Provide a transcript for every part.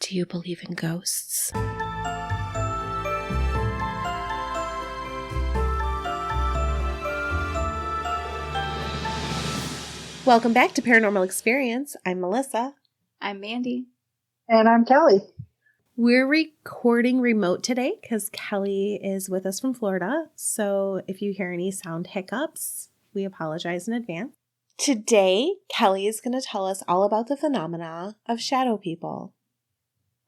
Do you believe in ghosts? Welcome back to Paranormal Experience. I'm Melissa. I'm Mandy. And I'm Kelly. We're recording remote today because Kelly is with us from Florida. So if you hear any sound hiccups, we apologize in advance. Today, Kelly is going to tell us all about the phenomena of shadow people.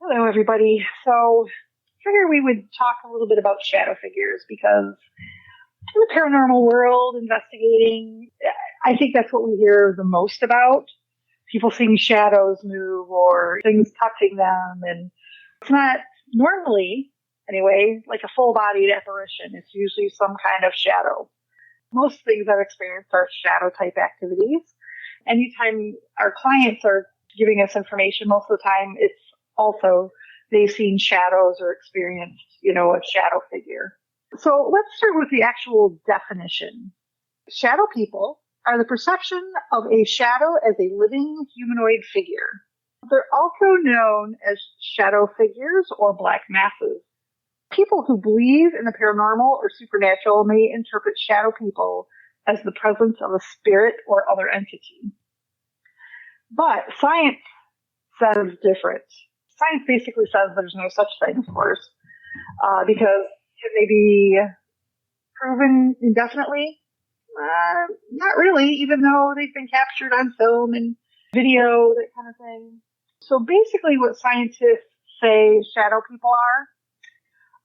Hello, everybody. So I figured we would talk a little bit about shadow figures because in the paranormal world, investigating, I think that's what we hear the most about. People seeing shadows move or things touching them. And it's not normally, anyway, like a full-bodied apparition. It's usually some kind of shadow. Most things I've experienced are shadow-type activities. Anytime our clients are giving us information, most of the time it's also they've seen shadows or experienced, a shadow figure. So let's start with the actual definition. Shadow people are the perception of a shadow as a living humanoid figure. They're also known as shadow figures or black masses. People who believe in the paranormal or supernatural may interpret shadow people as the presence of a spirit or other entity. But science says different. Science basically says there's no such thing, of course, because it may be proven indefinitely. Not really, even though they've been captured on film and video, that kind of thing. So basically what scientists say shadow people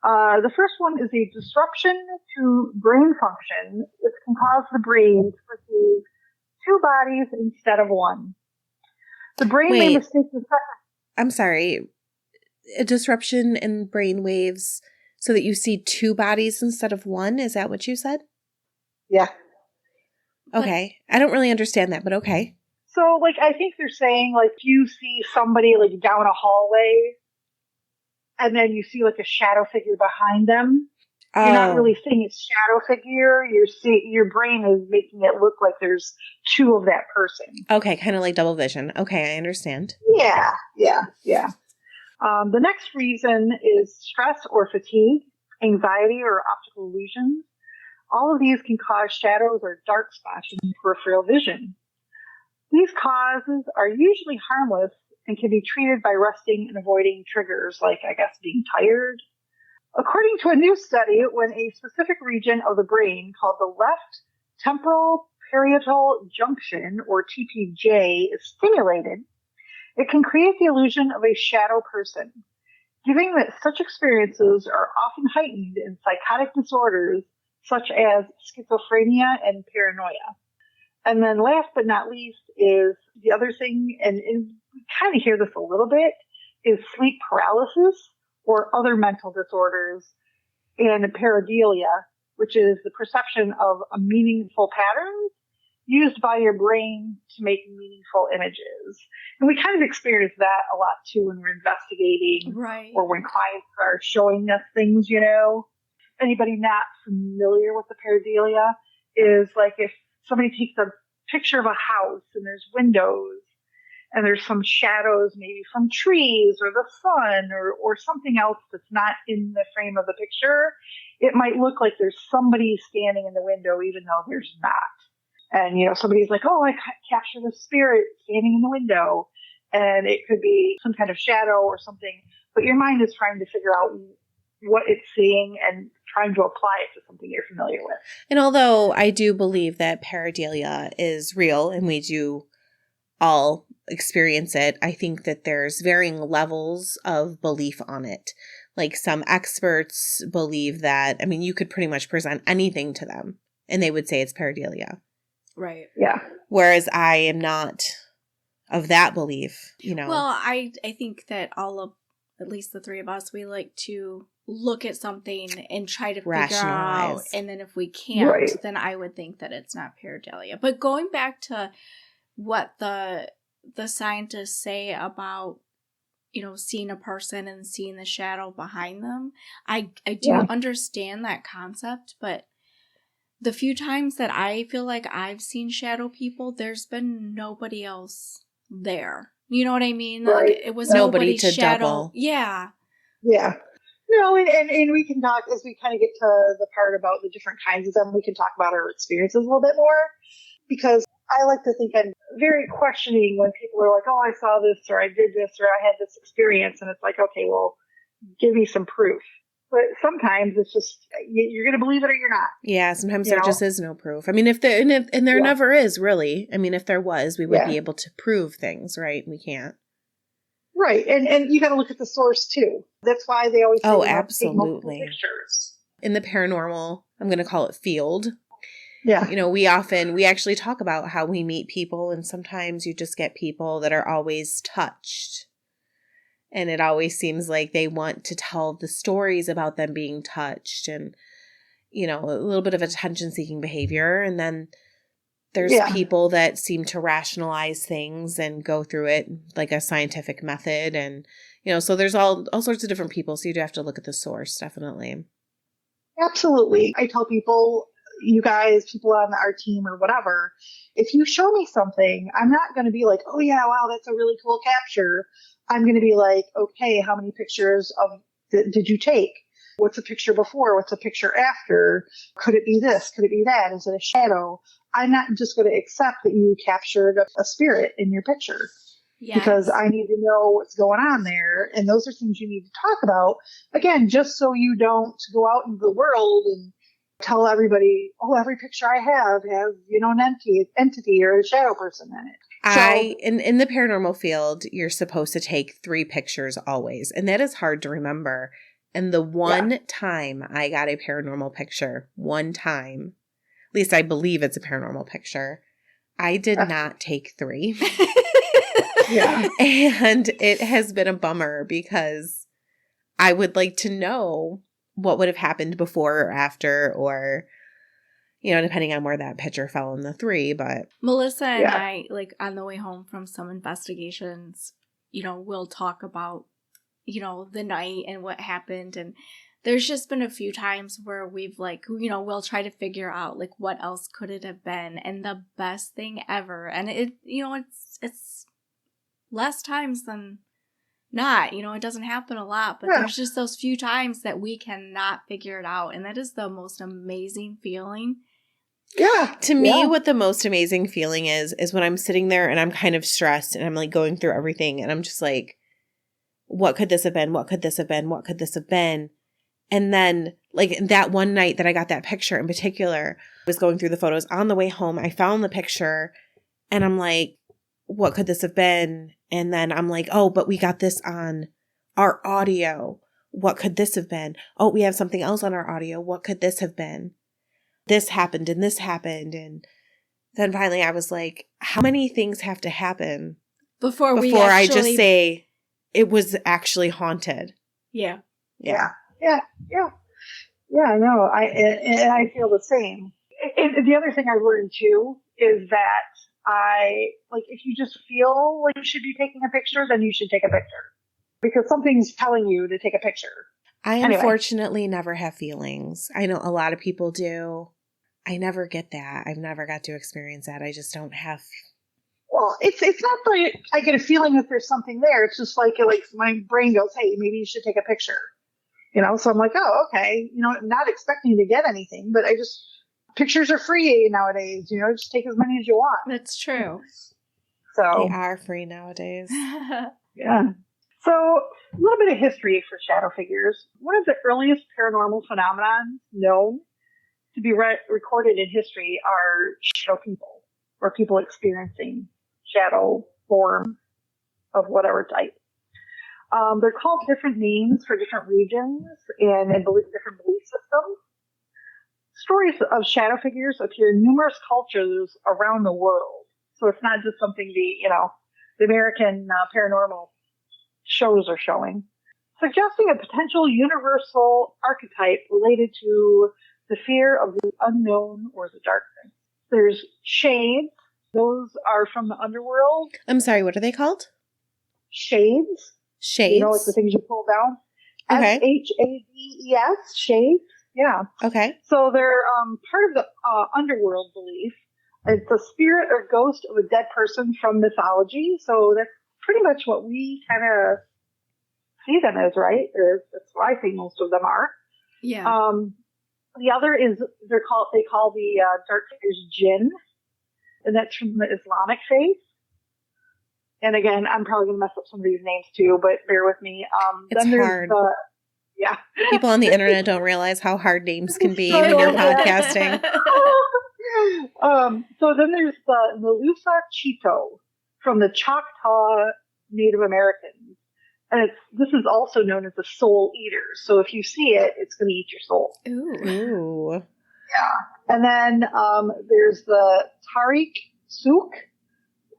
are, the first one is a disruption to brain function which can cause the brain to perceive two bodies instead of one. The brain may mistake the second. I'm sorry. A disruption in brain waves so that you see two bodies instead of one? Is that what you said? Yeah. Okay. I don't really understand that, but okay. So, I think they're saying, if you see somebody, down a hallway, and then you see, a shadow figure behind them, you're not really seeing a shadow figure. Your brain is making it look like there's two of that person. Okay, kind of like double vision. Okay, I understand. Yeah. The next reason is stress or fatigue, anxiety or optical illusions. All of these can cause shadows or dark spots in peripheral vision. These causes are usually harmless and can be treated by resting and avoiding triggers like, being tired. According to a new study, when a specific region of the brain called the left temporal parietal junction, or TPJ, is stimulated, it can create the illusion of a shadow person. Given that such experiences are often heightened in psychotic disorders such as schizophrenia and paranoia. And then last but not least is the other thing, and we kind of hear this a little bit, is sleep paralysis or other mental disorders, and pareidolia, which is the perception of a meaningful pattern used by your brain to make meaningful images. And we kind of experience that a lot too when we're investigating, right, or when clients are showing us things, Anybody not familiar with the pareidolia is if somebody takes a picture of a house and there's windows and there's some shadows maybe from trees or the sun or something else that's not in the frame of the picture, it might look like there's somebody standing in the window even though there's not. And, somebody's like, oh, I capture the spirit standing in the window. And it could be some kind of shadow or something. But your mind is trying to figure out what it's seeing and trying to apply it to something you're familiar with. And although I do believe that pareidolia is real and we do all experience it, I think that there's varying levels of belief on it. Some experts believe that, you could pretty much present anything to them and they would say it's pareidolia. Right. Yeah. Whereas I am not of that belief, Well, I think that at least the three of us, we like to look at something and try to figure out, and then if we can't, then I would think that it's not pareidolia. But going back to what the scientists say about, seeing a person and seeing the shadow behind them, I do understand that concept, but the few times that I feel like I've seen shadow people, there's been nobody else there. You know what I mean? Right. Like, it was nobody to shadow. double. Yeah. Yeah. No, and we can talk as we kind of get to the part about the different kinds of them. We can talk about our experiences a little bit more, because I like to think I'm very questioning when people are like, oh, I saw this, or I did this, or I had this experience. And it's like, okay, well, give me some proof. But sometimes it's just, you're going to believe it or you're not. Yeah, sometimes there just is no proof. I mean, if there never is, really. I mean, if there was, we would be able to prove things, right? We can't. Right. And you got to look at the source too. That's why they always say, absolutely. take pictures. In the paranormal, I'm going to call it field. Yeah. You know, we actually talk about how we meet people, and sometimes you just get people that are always touched. And it always seems like they want to tell the stories about them being touched, and, you know, a little bit of attention-seeking behavior. And then there's people that seem to rationalize things and go through it like a scientific method. And, you know, so there's all sorts of different people. So you do have to look at the source, definitely. Absolutely. I tell people, you guys, people on our team or whatever, if you show me something, I'm not going to be like, oh yeah, wow, that's a really cool capture. I'm going to be like, okay, how many pictures did you take? What's a picture before? What's a picture after? Could it be this? Could it be that? Is it a shadow? I'm not just going to accept that you captured a spirit in your picture. Yes. Because I need to know what's going on there. And those are things you need to talk about. Again, just so you don't go out into the world and tell everybody, oh, every picture I have has, you know, an entity or a shadow person in it. In the paranormal field, you're supposed to take 3 pictures always. And that is hard to remember. And the one time I got a paranormal picture, one time, at least I believe it's a paranormal picture, I did not take 3. Yeah. And it has been a bummer because I would like to know what would have happened before or after, or, you know, depending on where that picture fell in the 3. But Melissa and I, like, on the way home from some investigations, you know, we'll talk about, you know, the night and what happened. And there's just been a few times where we've, like, you know, we'll try to figure out, like, what else could it have been. And the best thing ever, and it, you know, it's less times than not, you know, it doesn't happen a lot, but there's just those few times that we cannot figure it out. And that is the most amazing feeling. Yeah. To me, what the most amazing feeling is when I'm sitting there and I'm kind of stressed and I'm like going through everything and I'm just like, what could this have been? What could this have been? What could this have been? And then, like, that one night that I got that picture in particular, I was going through the photos on the way home. I found the picture and I'm like, what could this have been? And then I'm like, oh, but we got this on our audio. What could this have been? Oh, we have something else on our audio. What could this have been? This happened and this happened. And then finally I was like, how many things have to happen before I just say it was actually haunted? Yeah. Yeah. I know. I feel the same. And the other thing I learned too is that if you just feel like you should be taking a picture, then you should take a picture because something's telling you to take a picture. I unfortunately never have feelings. I know a lot of people do. I never get that. I've never got to experience that. I just don't have. Well, it's not like I get a feeling that there's something there. It's just like my brain goes, hey, maybe you should take a picture. You know, so I'm like, oh, okay. You know, not expecting to get anything, but pictures are free nowadays. You know, just take as many as you want. That's true. So they are free nowadays. Yeah. So a little bit of history for shadow figures. One of the earliest paranormal phenomena known to be recorded in history are shadow people, or people experiencing shadow form of whatever type. They're called different names for different regions and different belief systems. Stories of shadow figures appear in numerous cultures around the world. So it's not just something the American paranormal shows are showing, suggesting a potential universal archetype related to the fear of the unknown or the darkness. There's shades. Those are from the underworld. I'm sorry, what are they called? Shades. Shades? You know, like the things you pull down. Okay. Shades. Shades. Yeah. Okay. So they're part of the underworld belief. It's a spirit or ghost of a dead person from mythology. So that's pretty much what we kind of see them as, right? Or that's what I think most of them are. Yeah. The other is they call the dark figures jinn, and that's from the Islamic faith. And again, I'm probably going to mess up some of these names too, but bear with me. It's then hard. Yeah. People on the internet don't realize how hard names can be when you're podcasting. So then there's the Nalusa Cheeto from the Choctaw Native Americans. And this is also known as the soul eater. So if you see it, it's going to eat your soul. Ooh. Yeah. And then there's the Tariq Souk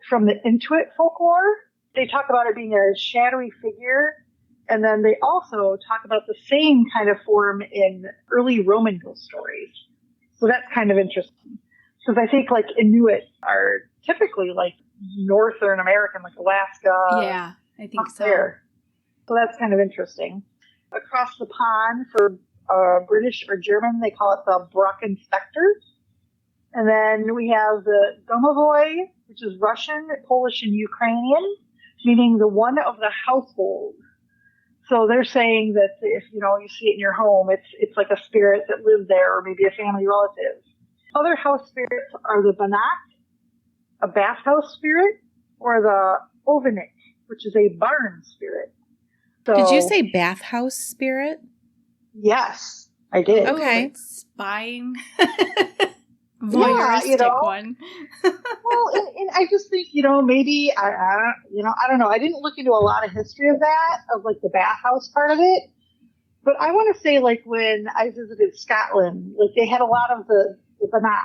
from the Inuit folklore. They talk about it being a shadowy figure. And then they also talk about the same kind of form in early Roman ghost stories. So that's kind of interesting. Because I think like Inuit are typically like Northern American, like Alaska. Yeah, I think so. There. So that's kind of interesting. Across the pond for British or German, they call it the Brocken Spectre. And then we have the Domovoy, which is Russian, Polish, and Ukrainian, meaning the one of the household. So they're saying that if you see it in your home, it's like a spirit that lives there, or maybe a family relative. Other house spirits are the Banat, a bathhouse spirit, or the Ovenik, which is a barn spirit. So, did you say bathhouse spirit? Yes, I did. Okay. Oh, spying. Voyeuristic one. Well, and I just think, maybe, I don't know. I didn't look into a lot of history of that, of like the bathhouse part of it. But I want to say, like, when I visited Scotland, like, they had a lot of the Banat,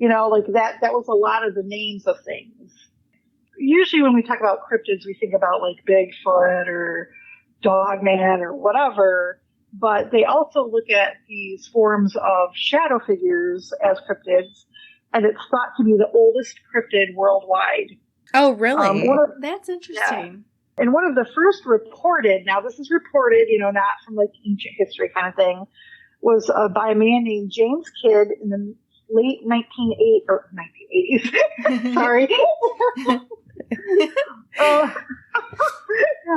like that was a lot of the names of things. Usually when we talk about cryptids, we think about like Bigfoot or Dogman or whatever. But they also look at these forms of shadow figures as cryptids, and it's thought to be the oldest cryptid worldwide. Oh, really? That's interesting. Yeah. And one of the first reported, now this is reported, not from like ancient history kind of thing, was by a man named James Kidd in the late 1980s. Sorry. Yeah,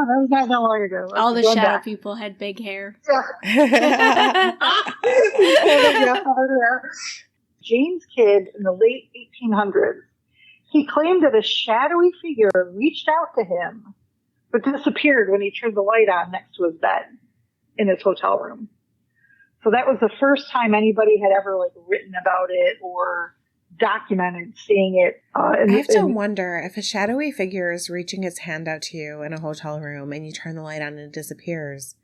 that was not that long ago. All the shadow people had big hair. Yeah. James Kidd in the late 1800s, he claimed that a shadowy figure reached out to him, but disappeared when he turned the light on next to his bed in his hotel room. So that was the first time anybody had ever like written about it or documented seeing it. I have to wonder if a shadowy figure is reaching its hand out to you in a hotel room and you turn the light on and it disappears.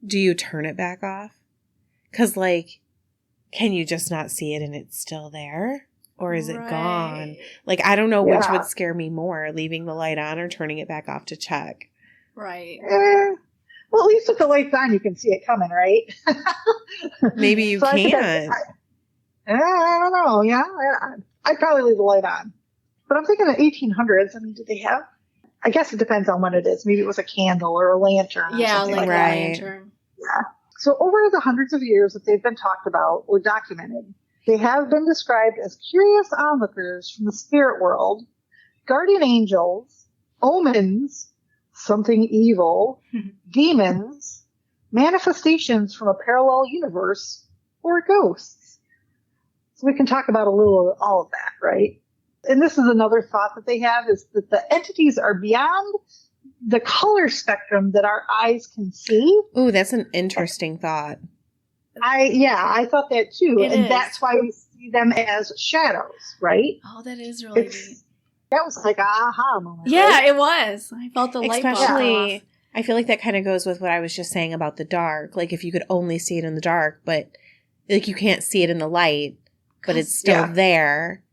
Do you turn it back off? Because, like, can you just not see it and it's still there? Or is it gone? Like, I don't know which would scare me more, leaving the light on or turning it back off to check. Right. Well, at least with the lights on, you can see it coming, right? Maybe you can't. I don't know. Yeah, I'd probably leave the light on. But I'm thinking of 1800s. I mean, did they have? I guess it depends on when it is. Maybe it was a candle or a lantern. Yeah, or like a lantern. Yeah. So over the hundreds of years that they've been talked about or documented, they have been described as curious onlookers from the spirit world, guardian angels, omens, something evil, demons, manifestations from a parallel universe, or ghosts. So we can talk about a little of all of that, right? And this is another thought that they have, is that the entities are beyond the color spectrum that our eyes can see. Ooh, that's an interesting thought. I thought that too. That's why we see them as shadows, right? Oh, that is really neat. That was like an aha moment. Yeah, right? It was. I felt the light bulb. Especially, I feel like that kind of goes with what I was just saying about the dark. Like, if you could only see it in the dark, but like you can't see it in the light, but it's still there.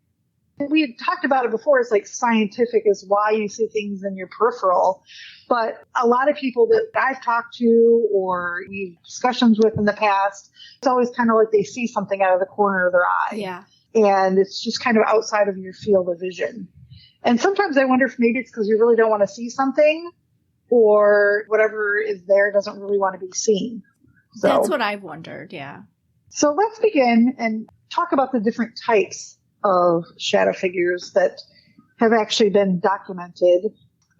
We had talked about it before. It's like scientific is why you see things in your peripheral. But a lot of people that I've talked to or we've discussions with in the past, it's always kind of like they see something out of the corner of their eye. Yeah. And it's just kind of outside of your field of vision. And sometimes I wonder if maybe it's because you really don't want to see something, or whatever is there doesn't really want to be seen. So, that's what I've wondered, yeah. So let's begin and talk about the different types of shadow figures that have actually been documented,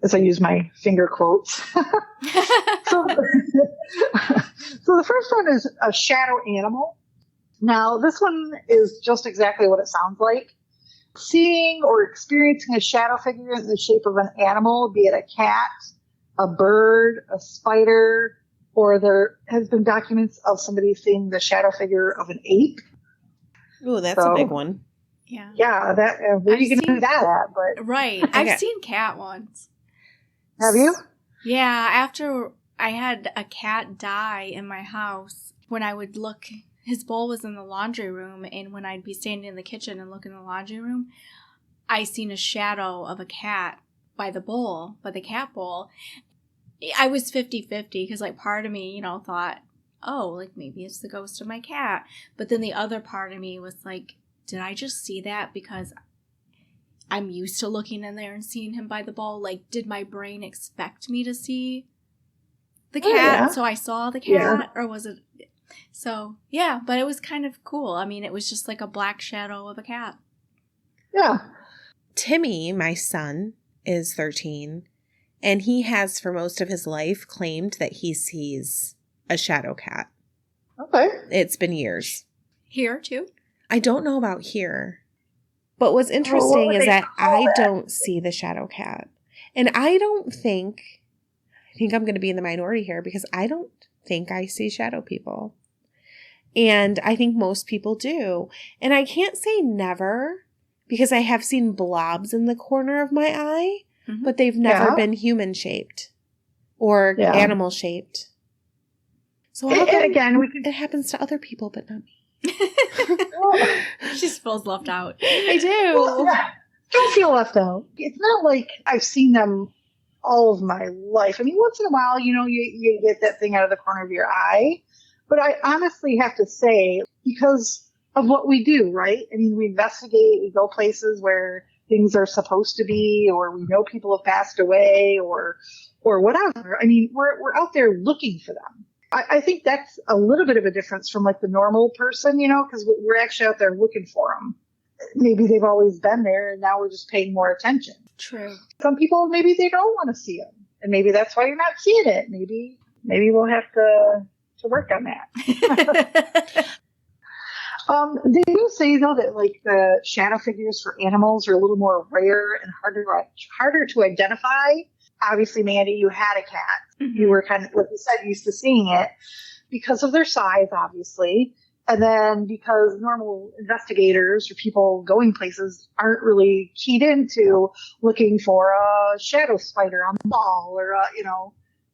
as I use my finger quotes. So the first one is a shadow animal. Now, this one is just exactly what it sounds like. Seeing or experiencing a shadow figure in the shape of an animal, be it a cat, a bird, a spider, or there has been documents of somebody seeing the shadow figure of an ape. Ooh, that's a big one. Yeah. Yeah, that where are you going to do that at? But right. I've seen cat ones. Have you? Yeah, after I had a cat die in my house, when I would look, his bowl was in the laundry room, and when I'd be standing in the kitchen and look in the laundry room, I seen a shadow of a cat by the cat bowl. I was 50-50 because, like, part of me, thought, oh, like, maybe it's the ghost of my cat. But then the other part of me was like, did I just see that because I'm used to looking in there and seeing him by the bowl? Like, did my brain expect me to see the cat? Yeah. So I saw the cat, or was it? So, yeah, but it was kind of cool. I mean, it was just like a black shadow of a cat. Yeah. Timmy, my son, is 13, and he has for most of his life claimed that he sees a shadow cat. Okay. It's been years. Here, too? I don't know about here. But what's interesting is that I don't see the shadow cat. And I think I'm going to be in the minority here because I don't think I see shadow people. And I think most people do. And I can't say never because I have seen blobs in the corner of my eye, but they've never been human shaped or animal shaped. So again, it happens to other people, but not me. She feels left out. I do. Well, yeah. Don't feel left out. It's not like I've seen them all of my life. I mean, once in a while, you get that thing out of the corner of your eye. But I honestly have to say, because of what we do, right? I mean, we investigate, we go places where things are supposed to be, or we know people have passed away, or whatever. I mean, we're out there looking for them. I think that's a little bit of a difference from like the normal person, because we're actually out there looking for them. Maybe they've always been there and now we're just paying more attention. True. Some people, maybe they don't want to see them. And maybe that's why you're not seeing it. Maybe we'll have to work on that. They do say though that like the shadow figures for animals are a little more rare and harder to identify. Obviously, Mandy, you had a cat. Mm-hmm. You were kind of, like you said, used to seeing it because of their size, obviously. And then because normal investigators or people going places aren't really keyed into looking for a shadow spider on the wall or a,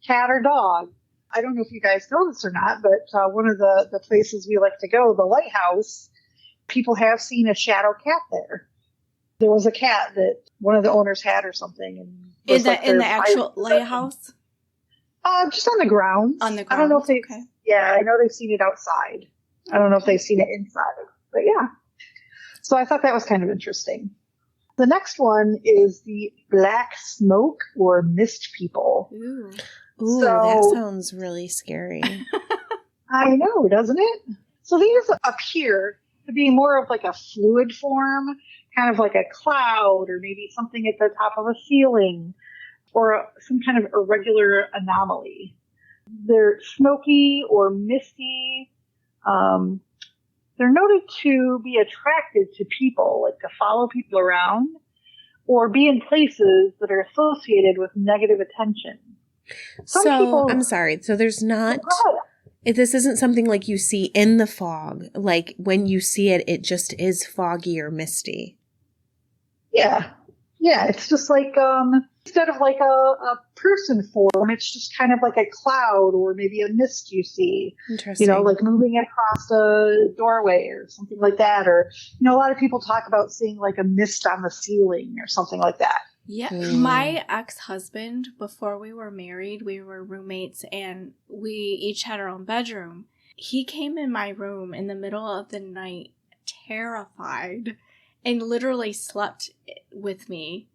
cat or dog. I don't know if you guys know this or not, but one of the places we like to go, the Lighthouse, people have seen a shadow cat there. There was a cat that one of the owners had or something. And in the actual lighthouse? Just on the grounds. On the grounds. I don't know if they. Okay. Yeah, I know they've seen it outside. I don't know if they've seen it inside, but yeah. So I thought that was kind of interesting. The next one is the black smoke or mist people. Ooh, that sounds really scary. I know, doesn't it? So these appear to be more of like a fluid form, kind of like a cloud or maybe something at the top of a ceiling or some kind of irregular anomaly. They're smoky or misty. They're noted to be attracted to people, like to follow people around or be in places that are associated with negative attention. I'm sorry. So there's not... This isn't something like you see in the fog. Like when you see it, it just is foggy or misty. Yeah. Yeah. It's just like, instead of like a person form, it's just kind of like a cloud or maybe a mist you see. Interesting. Like moving across a doorway or something like that. Or, a lot of people talk about seeing like a mist on the ceiling or something like that. Yeah, my ex-husband, before we were married, we were roommates and we each had our own bedroom. He came in my room in the middle of the night, terrified, and literally slept with me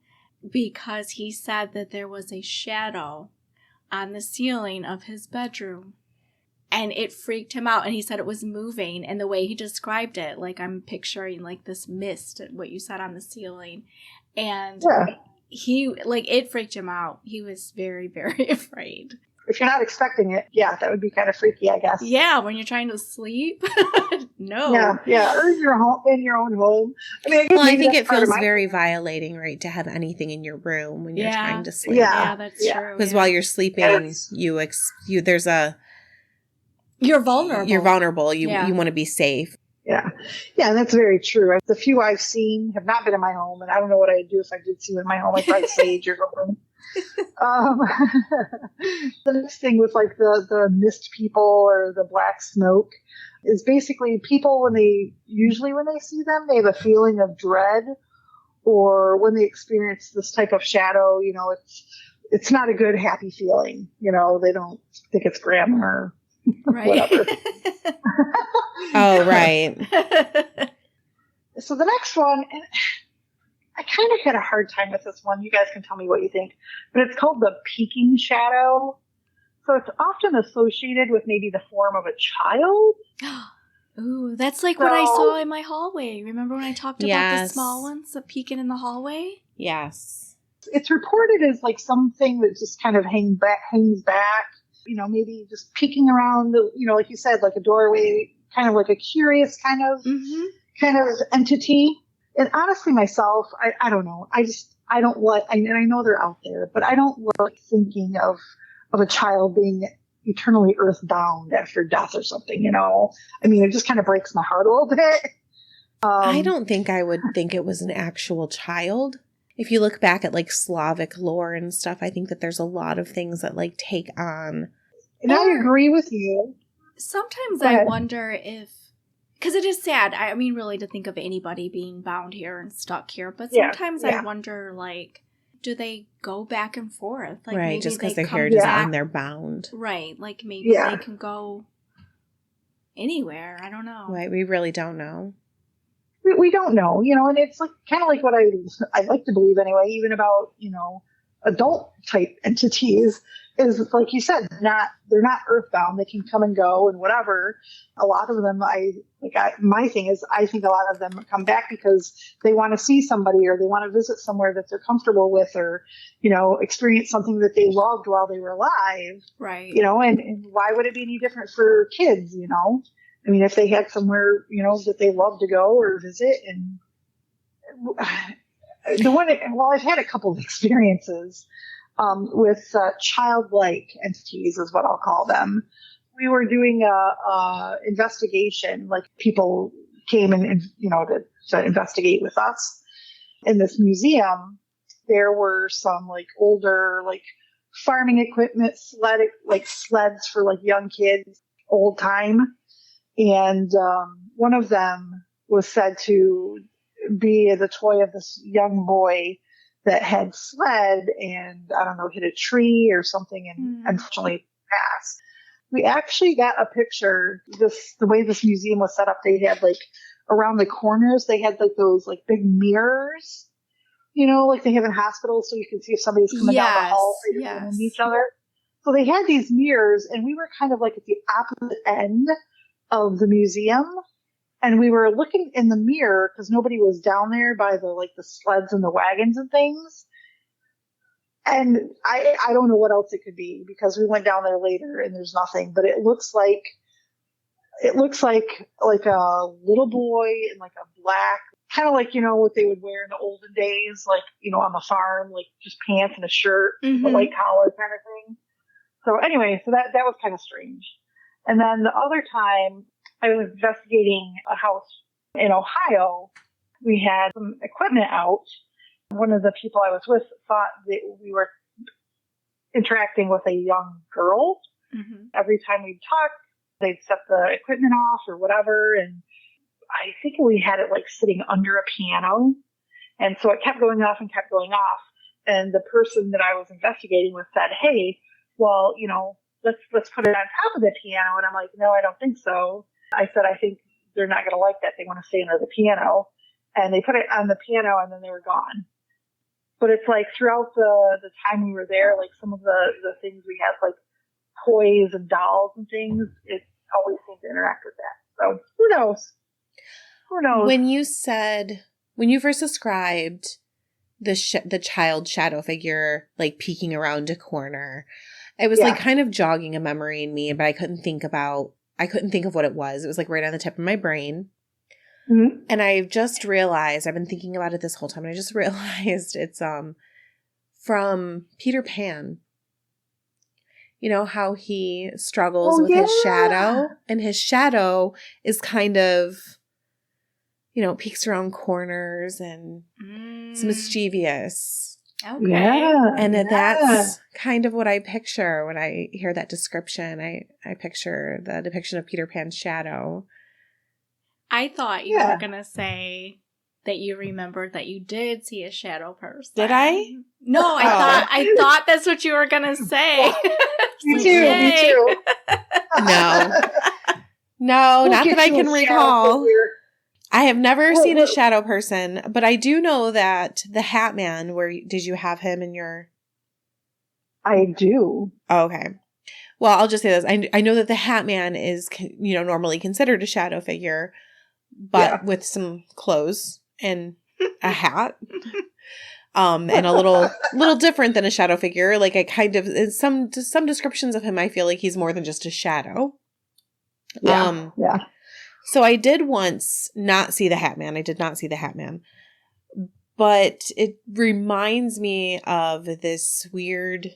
because he said that there was a shadow on the ceiling of his bedroom. And it freaked him out, and he said it was moving, and the way he described it, like I'm picturing like this mist, what you said on the ceiling. And he, like, it freaked him out. He was very, very afraid. If you're not expecting it, that would be kind of freaky, I guess. Yeah, when you're trying to sleep. No. Yeah, or in your own home. I mean, I think it feels very violating, right, to have anything in your room when you're trying to sleep. Yeah, that's true. Because while you're sleeping, you're vulnerable. You're vulnerable. You want to be safe. Yeah, that's very true. The few I've seen have not been in my home, and I don't know what I'd do if I did see one in my home. I'd probably sage or something. The next thing with like the mist people or the black smoke is basically people when they see them, they have a feeling of dread, or when they experience this type of shadow, it's not a good, happy feeling. They don't think it's grandma or whatever. Oh, right. So the next one, and I kind of had a hard time with this one. You guys can tell me what you think, but it's called the peeking shadow. So it's often associated with maybe the form of a child. Ooh, that's like what I saw in my hallway. Remember when I talked about the small ones that peeking in the hallway? Yes. It's reported as like something that just kind of hangs back, maybe just peeking around, like you said, like a doorway, kind of like a curious kind of entity. And honestly, myself, I don't know. I don't like, and I know they're out there, but I don't like thinking of a child being eternally earthbound after death or something, I mean, it just kind of breaks my heart a little bit. I don't think I would think it was an actual child. If you look back at like Slavic lore and stuff, I think that there's a lot of things that like take on. And I agree with you. Sometimes I wonder if, because it is sad, I mean, really, to think of anybody being bound here and stuck here, but sometimes I wonder, like, do they go back and forth? Like, right, maybe just because they they're here doesn't mean they're bound. Right, like maybe they can go anywhere. I don't know. Right, we really don't know. We don't know, and it's like kind of like what I like to believe anyway, even about, adult type entities, is like you said, they're not earthbound. They can come and go and whatever. A lot of them, my thing is, I think a lot of them come back because they want to see somebody, or they want to visit somewhere that they're comfortable with, or, experience something that they loved while they were alive. Right. And why would it be any different for kids, I mean, if they had somewhere, that they love to go or visit. And I've had a couple of experiences with childlike entities, is what I'll call them. We were doing a investigation, like people came and to investigate with us in this museum. There were some like older like farming equipment, sleds for like young kids, old time. And one of them was said to be the toy of this young boy that had sled and, I don't know, hit a tree or something and unfortunately passed. We actually got a picture. The way this museum was set up, they had like around the corners, they had like those like big mirrors, like they have in hospitals, so you can see if somebody's coming down the hall and each other. So they had these mirrors, and we were kind of like at the opposite end of the museum, and we were looking in the mirror because nobody was down there by the sleds and the wagons and things. And I don't know what else it could be, because we went down there later and there's nothing, but it looks like a little boy in like a black, kind of like, what they would wear in the olden days, like, on the farm, like just pants and a shirt, a white collar kind of thing. So anyway, that was kind of strange. And then the other time I was investigating a house in Ohio, we had some equipment out. One of the people I was with thought that we were interacting with a young girl. Mm-hmm. Every time we'd talk, they'd set the equipment off or whatever. And I think we had it like sitting under a piano. And so it kept going off and kept going off. And the person that I was investigating with said, hey, well, let's put it on top of the piano. And I'm like, no, I don't think so. I said, I think they're not going to like that. They want to stay under the piano. And they put it on the piano and then they were gone. But it's like throughout the time we were there, like some of the things we had, like toys and dolls and things, it always seemed to interact with that. So who knows? When you first described the child shadow figure, like peeking around a corner. It was like kind of jogging a memory in me, but I couldn't think of what it was. It was like right on the tip of my brain. Mm-hmm. And I just realized, I've been thinking about it this whole time, and I just realized it's from Peter Pan. You know how he struggles with his shadow, and his shadow is kind of, peeks around corners and it's mischievous. Okay. Yeah. And that's kind of what I picture when I hear that description. I picture the depiction of Peter Pan's shadow. I thought you were going to say that you remembered that you did see a shadow person. Did I? No, I thought that's what you were going to say. Me too. No, not that I can recall. I have never seen a shadow person, but I do know that the Hat Man, did you have him in your... I do. Oh, okay. Well, I'll just say this. I know that the Hat Man is, normally considered a shadow figure, but with some clothes and a hat. And a little different than a shadow figure. Like I kind of, in some descriptions of him, I feel like he's more than just a shadow. Yeah. So I did once not see the Hat Man. I did not see the Hat Man. But it reminds me of this weird,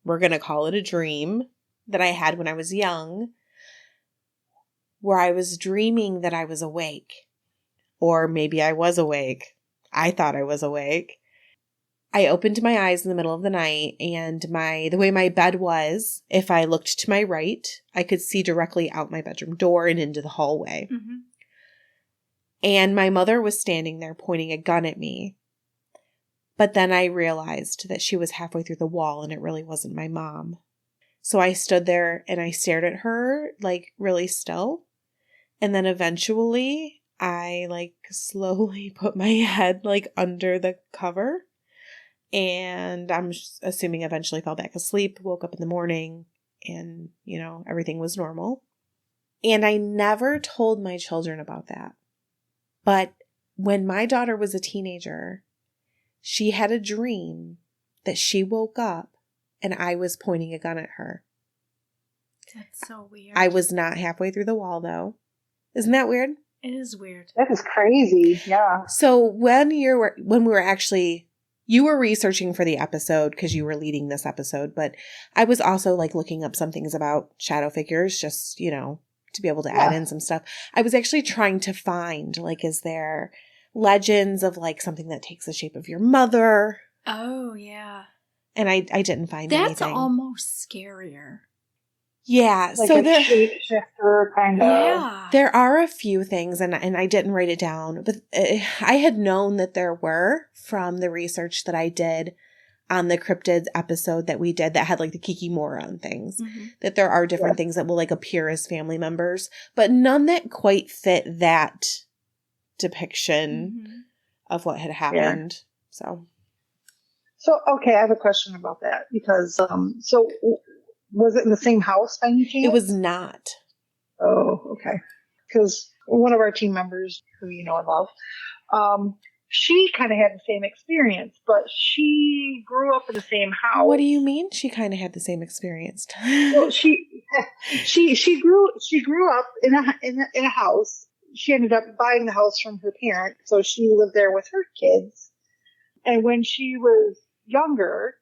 we're going to call it a dream, that I had when I was young, where I was dreaming that I was awake. Or maybe I was awake. I thought I was awake. I opened my eyes in the middle of the night, and the way my bed was, if I looked to my right, I could see directly out my bedroom door and into the hallway. Mm-hmm. And my mother was standing there pointing a gun at me. But then I realized that she was halfway through the wall and it really wasn't my mom. So I stood there and I stared at her, like, really still. And then eventually I, like, slowly put my head, like, under the cover. And I'm assuming eventually fell back asleep, woke up in the morning, and, everything was normal. And I never told my children about that. But when my daughter was a teenager, she had a dream that she woke up and I was pointing a gun at her. That's so weird. I was not halfway through the wall, though. Isn't that weird? It is weird. That is crazy. Yeah. So when we were actually... You were researching for the episode because you were leading this episode, but I was also like looking up some things about shadow figures just, to be able to add in some stuff. I was actually trying to find, like, is there legends of like something that takes the shape of your mother? Oh, yeah. And I didn't find anything. That's almost scarier. Yeah. Like so a shapeshifter kind of. Yeah. There are a few things, and I didn't write it down, but I had known that there were from the research that I did on the cryptids episode that we did that had like the Kikimora and things, that there are different things that will like appear as family members, but none that quite fit that depiction of what had happened. Yeah. So, okay, I have a question about that because, was it in the same house by any chance? It was not. Oh, okay. Because one of our team members, who you know and love, she kind of had the same experience, but she grew up in the same house. What do you mean? She kind of had the same experience. Well, she grew up in a house. She ended up buying the house from her parents, so she lived there with her kids. And when she was younger,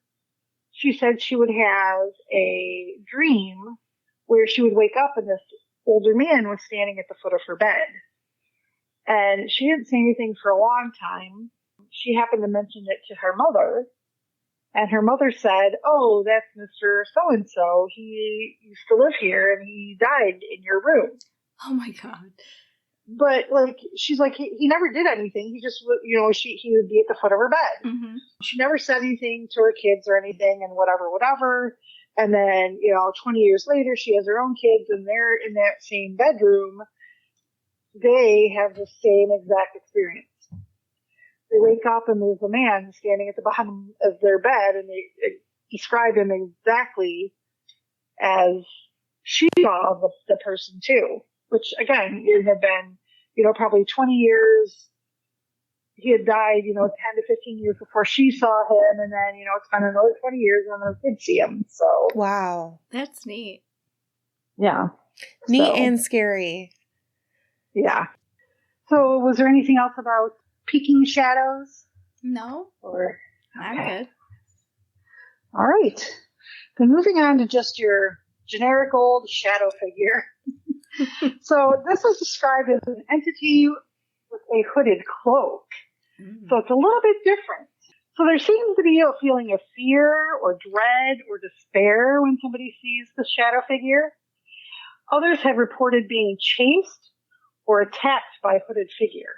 she said she would have a dream where she would wake up and this older man was standing at the foot of her bed. And she didn't say anything for a long time. She happened to mention it to her mother. And her mother said, "Oh, that's Mr. So-and-so. He used to live here and he died in your room." Oh my God. But she's like, he never did anything. He just, he would be at the foot of her bed. Mm-hmm. She never said anything to her kids or anything and whatever. And then, 20 years later, she has her own kids and they're in that same bedroom. They have the same exact experience. They wake up and there's a man standing at the bottom of their bed and they describe him exactly as she saw the person too. Which, again, it had been, probably 20 years he had died, 10 to 15 years before she saw him. And then, it's been another 20 years and then I did see him. So. Wow. That's neat. Yeah. Neat and scary. Yeah. So was there anything else about peeking shadows? No. Or I'm good. All right. Then moving on to just your generic old shadow figure. So this is described as an entity with a hooded cloak. So it's a little bit different. So there seems to be a feeling of fear or dread or despair when somebody sees the shadow figure. Others have reported being chased or attacked by a hooded figure.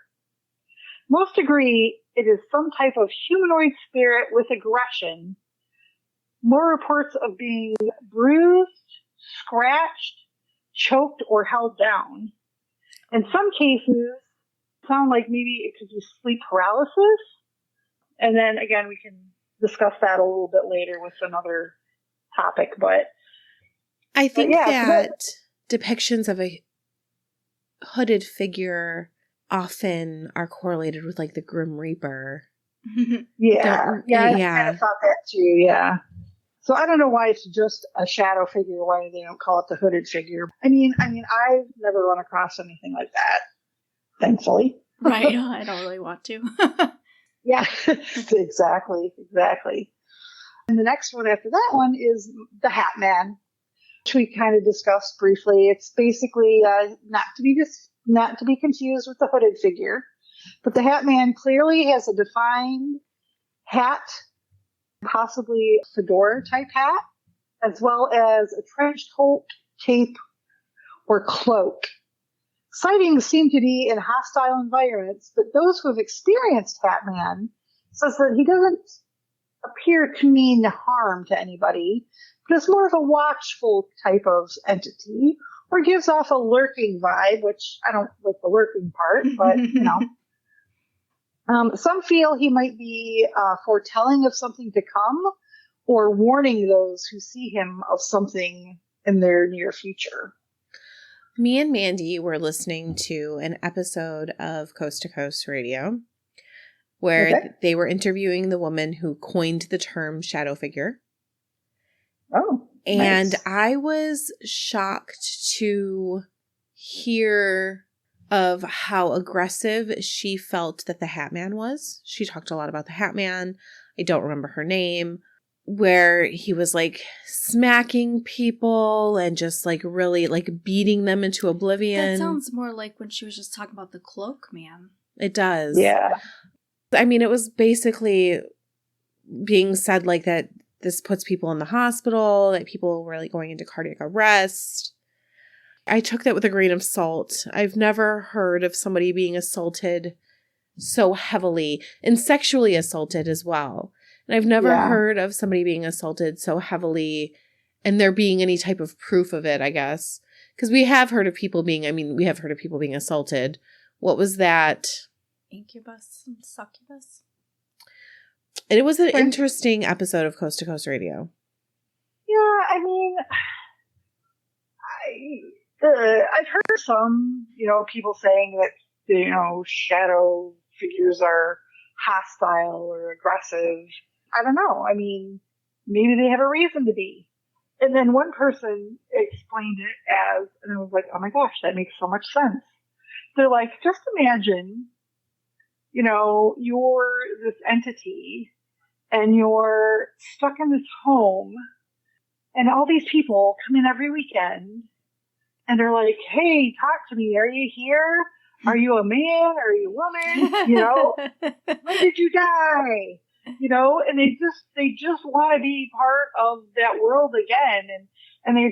Most agree it is some type of humanoid spirit with aggression. More reports of being bruised, scratched, choked, or held down. In some cases, sound like maybe it could be sleep paralysis. And then again, we can discuss that a little bit later with another topic. But I think that depictions of a hooded figure often are correlated with like the Grim Reaper. Yeah, I kind of thought that too. Yeah. So I don't know why it's just a shadow figure. Why they don't call it the hooded figure? I mean, I've never run across anything like that, thankfully. Right. I don't really want to. Yeah, exactly. And the next one after that one is the Hat Man, which we kind of discussed briefly. It's basically not to be confused with the hooded figure, but the Hat Man clearly has a defined hat, possibly a fedora type hat, as well as a trench coat, cape, or cloak. Sightings seem to be in hostile environments, but those who have experienced Hat Man says that he doesn't appear to mean harm to anybody, but is more of a watchful type of entity, or gives off a lurking vibe, which I don't like the lurking part, but some feel he might be foretelling of something to come, or warning those who see him of something in their near future. Me and Mandy were listening to an episode of Coast to Coast Radio where they were interviewing the woman who coined the term shadow figure. Oh, and nice. I was shocked to hear of how aggressive she felt that the Hat Man was. She talked a lot about the Hat Man. I don't remember her name. Where he was like smacking people and just like really like beating them into oblivion. That sounds more like when she was just talking about the Cloak Man. It does. Yeah. I mean, it was basically being said like that this puts people in the hospital, that people were like going into cardiac arrest. I took that with a grain of salt. I've never heard of somebody being assaulted so heavily and sexually assaulted as well. And I've never heard of somebody being assaulted so heavily and there being any type of proof of it, I guess. Because we have heard of people being assaulted. What was that? Incubus and succubus. And it was an interesting episode of Coast to Coast Radio. Yeah, I mean, I've heard some, people saying that, shadow figures are hostile or aggressive. I don't know. I mean, maybe they have a reason to be. And then one person explained it as, and I was like, oh my gosh, that makes so much sense. They're like, just imagine, you're this entity and you're stuck in this home and all these people come in every weekend and they're like, hey, talk to me. Are you here? Are you a man? Are you a woman? When did you die? And they just want to be part of that world again. And they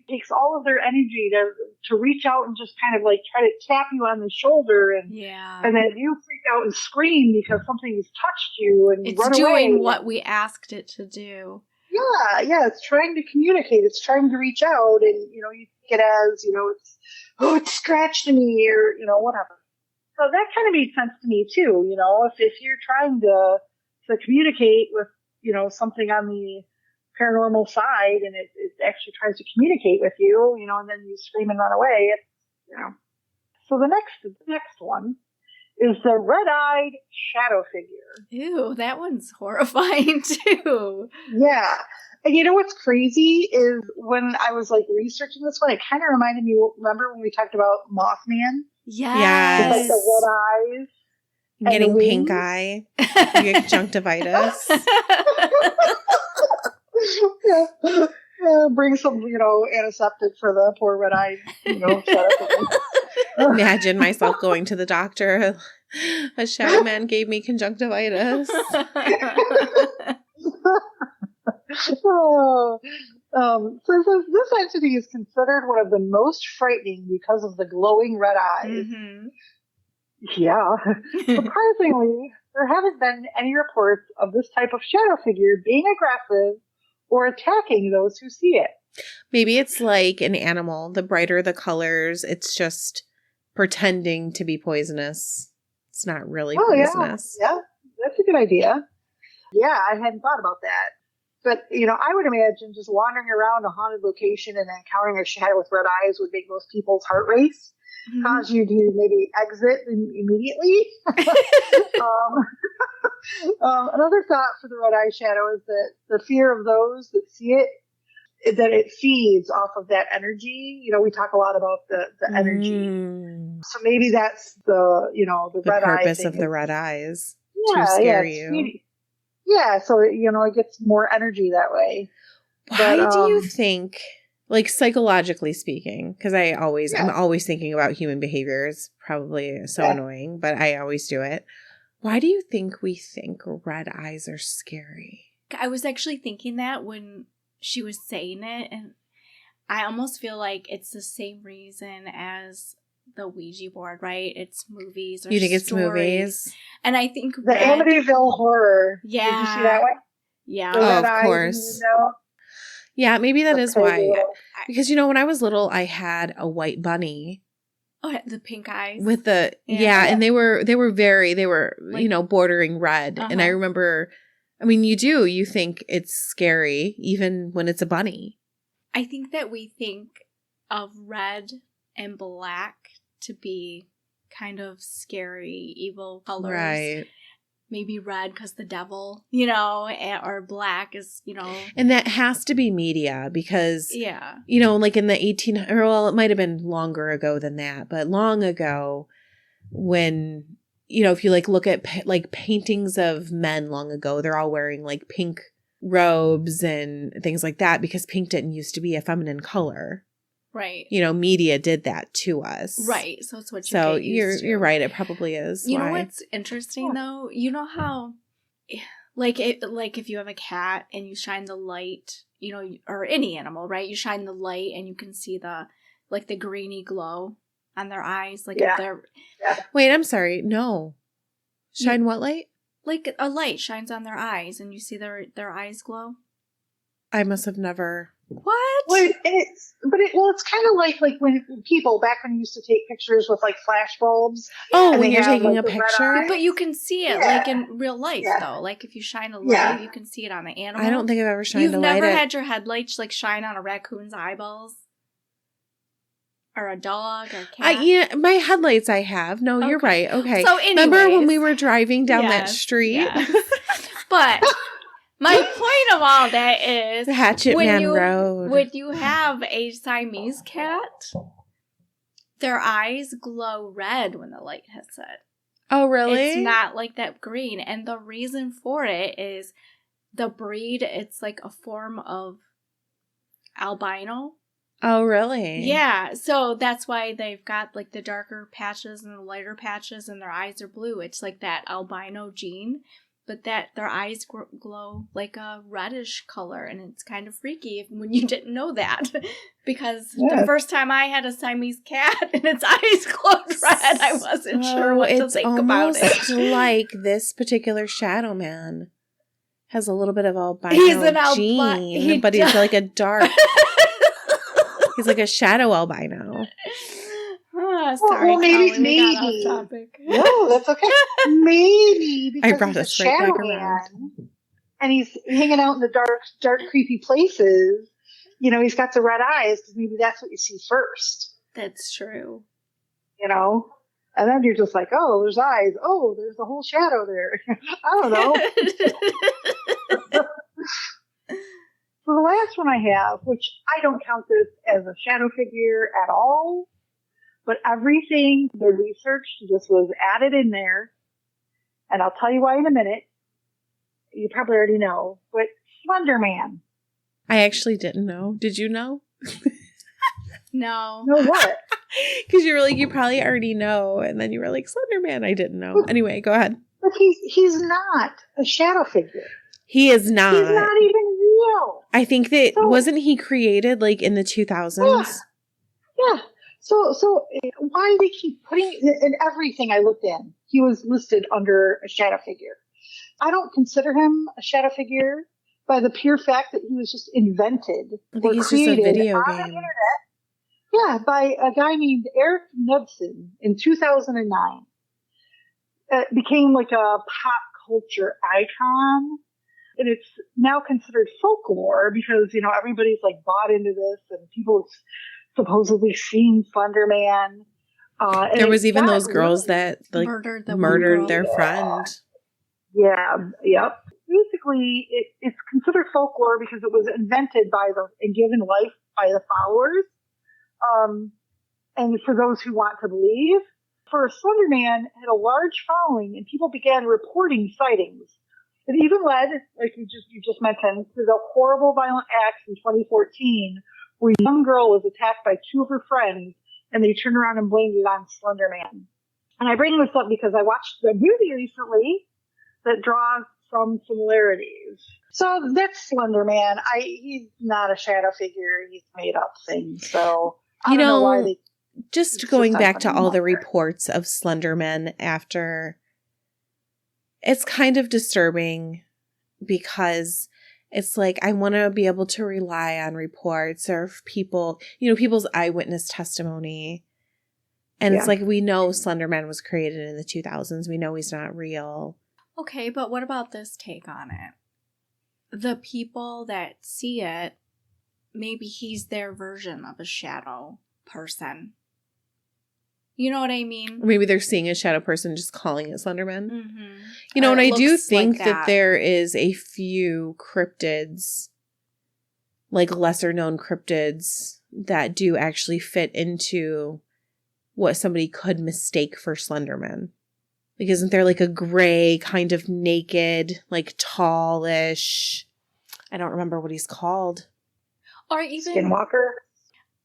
takes all of their energy to reach out and just kind of like try to tap you on the shoulder. And then you freak out and scream because something's touched you and it's run away. It's doing what we asked it to do. Yeah. It's trying to communicate. It's trying to reach out. And, you take it as, it's scratched me or, whatever. So that kind of made sense to me too. If you're trying to communicate with, something on the paranormal side and it actually tries to communicate with you, and then you scream and run away. So the next one is the red-eyed shadow figure. Ew, that one's horrifying too. Yeah. And you know what's crazy is when I was like researching this one, it kind of reminded me, remember when we talked about Mothman? Yes. With like the red eyes. Getting pink eye. Conjunctivitis. Yeah. Bring some, antiseptic for the poor red-eyed, Imagine myself going to the doctor. A shadow man gave me conjunctivitis. So this entity is considered one of the most frightening because of the glowing red eyes. Mm-hmm. Yeah. Surprisingly, there haven't been any reports of this type of shadow figure being aggressive or attacking those who see it. Maybe it's like an animal. The brighter the colors, it's just pretending to be poisonous. It's not really poisonous. Yeah, that's a good idea. Yeah, I hadn't thought about that. But, I would imagine just wandering around a haunted location and encountering a shadow with red eyes would make most people's heart race. Mm-hmm. Cause you to maybe exit immediately. Another thought for the red eye shadow is that the fear of those that see it, that it feeds off of that energy. We talk a lot about the energy. So maybe that's the red eye. The purpose of the red eyes. Yeah, to scare you. Yeah, so it gets more energy that way. Why do you think, like psychologically speaking, because I'm always thinking about human behavior. It's probably so annoying, but I always do it. Why do you think we think red eyes are scary? I was actually thinking that when she was saying it, and I almost feel like it's the same reason as the Ouija board, right? It's movies or You think it's stories. Movies? And I think the Amityville Horror. Yeah. Did you see that one? Yeah. Of course. Yeah, maybe that is why. Because, when I was little, I had a white bunny. Oh, the pink eyes. With the, and they were like, bordering red. And I remember, you think it's scary even when it's a bunny. I think that we think of red and black to be kind of scary, evil colors. Right. Maybe red because the devil, or black is, And that has to be media because, like in the it might have been longer ago than that, but long ago when, if you like look at paintings of men long ago, they're all wearing like pink robes and things like that because pink didn't used to be a feminine color. Right. Media did that to us. Right. So it's what you're right. It probably is. You know what's interesting though? You know how, like if you have a cat and you shine the light, or any animal, right? You shine the light and you can see the greeny glow on their eyes, if they're. Yeah. Wait, I'm sorry. No. Shine what light? Like a light shines on their eyes and you see their eyes glow. I must have never. What? It's kind of like when people back when you used to take pictures with like flash bulbs. Oh, when you're taking a picture, but you can see it like in real life though. Like if you shine a light, you can see it on the animal. I don't think I've ever shined a light. You've never had your headlights like shine on a raccoon's eyeballs, or a dog, or a cat. My headlights I have. No, you're right. Okay. So anyways, remember when we were driving down that street? Yes. But. My point of all that is Hatchet Man Road. When you have a Siamese cat, their eyes glow red when the light hits it. Oh, really? It's not like that green. And the reason for it is the breed, it's like a form of albino. Oh, really? Yeah. So that's why they've got like the darker patches and the lighter patches and their eyes are blue. It's like that albino gene. But that their eyes glow like a reddish color, and it's kind of freaky when you didn't know that. Because the first time I had a Siamese cat and its eyes glowed red, I wasn't sure what to think about it. It's like this particular shadow man has a little bit of albino gene, but he's like a dark. He's like a shadow albino. Sorry, well, maybe. No, that's okay. Maybe because he's a shadow man, and he's hanging out in the dark, creepy places. He's got the red eyes because maybe that's what you see first. That's true. And then you're just like, oh, there's eyes. Oh, there's a whole shadow there. I don't know. So the last one I have, which I don't count this as a shadow figure at all, but everything they researched just was added in there. And I'll tell you why in a minute. You probably already know, but Slender Man. I actually didn't know. Did you know? No. No what? Because you were like, you probably already know. And then you were like, Slender Man, I didn't know. Anyway, go ahead. But he's not a shadow figure. He is not. He's not even real. I think that, wasn't he created like in the 2000s? Yeah. So why do they keep putting, in everything I looked in, he was listed under a shadow figure. I don't consider him a shadow figure by the pure fact that he was just invented or created on the internet. Yeah, by a guy named Eric Knudsen in 2009. It became like a pop culture icon. And it's now considered folklore because, you know, everybody's like bought into this and people supposedly seen Slender Man. There was even those girls that like murdered their friend. Yeah, yep. Basically, it's considered folklore because it was invented by and given life by the followers. And for those who want to believe, for Slender Man had a large following and people began reporting sightings. It even led, like you just mentioned, to the horrible violent acts in 2014 where a young girl was attacked by two of her friends and they turned around and blamed it on Slender Man. And I bring this up because I watched a movie recently that draws some similarities. So that's Slender Man. He's not a shadow figure. He's made up things. So I don't know why they just going back to all the reports of Slender Man after, it's kind of disturbing because it's like I want to be able to rely on reports or people, you know, people's eyewitness testimony. And it's like, we know Slender Man was created in the 2000s. We know he's not real. Okay, but what about this take on it? The people that see it, maybe he's their version of a shadow person. You know what I mean? Maybe they're seeing a shadow person just calling it Slender Man. Mm-hmm. You know, and I do think that there is a few cryptids, like lesser known cryptids, that do actually fit into what somebody could mistake for Slender Man. Like, isn't there like a gray, kind of naked, like tallish, I don't remember what he's called. Or even Skinwalker?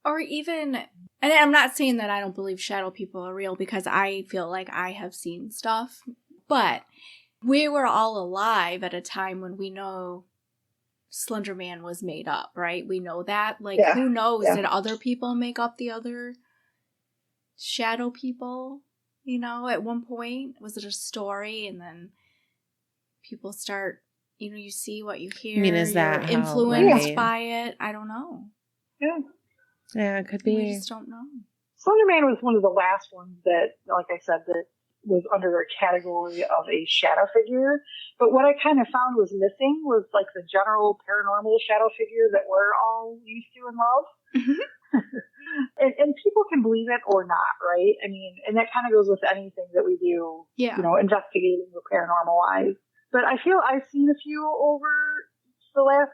Or even, and I'm not saying that I don't believe shadow people are real because I feel like I have seen stuff, but we were all alive at a time when we know Slender Man was made up, right? We know that. Like, who knows? Did other people make up the other shadow people? You know, at one point, was it a story? And then people start, you know, you see what you hear. I mean, is that you're influenced by it? I don't know. Yeah, it could be. We just don't know. Slender Man was one of the last ones that, like I said, that was under a category of a shadow figure. But what I kind of found was missing was like the general paranormal shadow figure that we're all used to and love. Mm-hmm. And people can believe it or not, right? I mean, and that kind of goes with anything that we do, you know, investigating or paranormal wise. But I feel I've seen a few over the last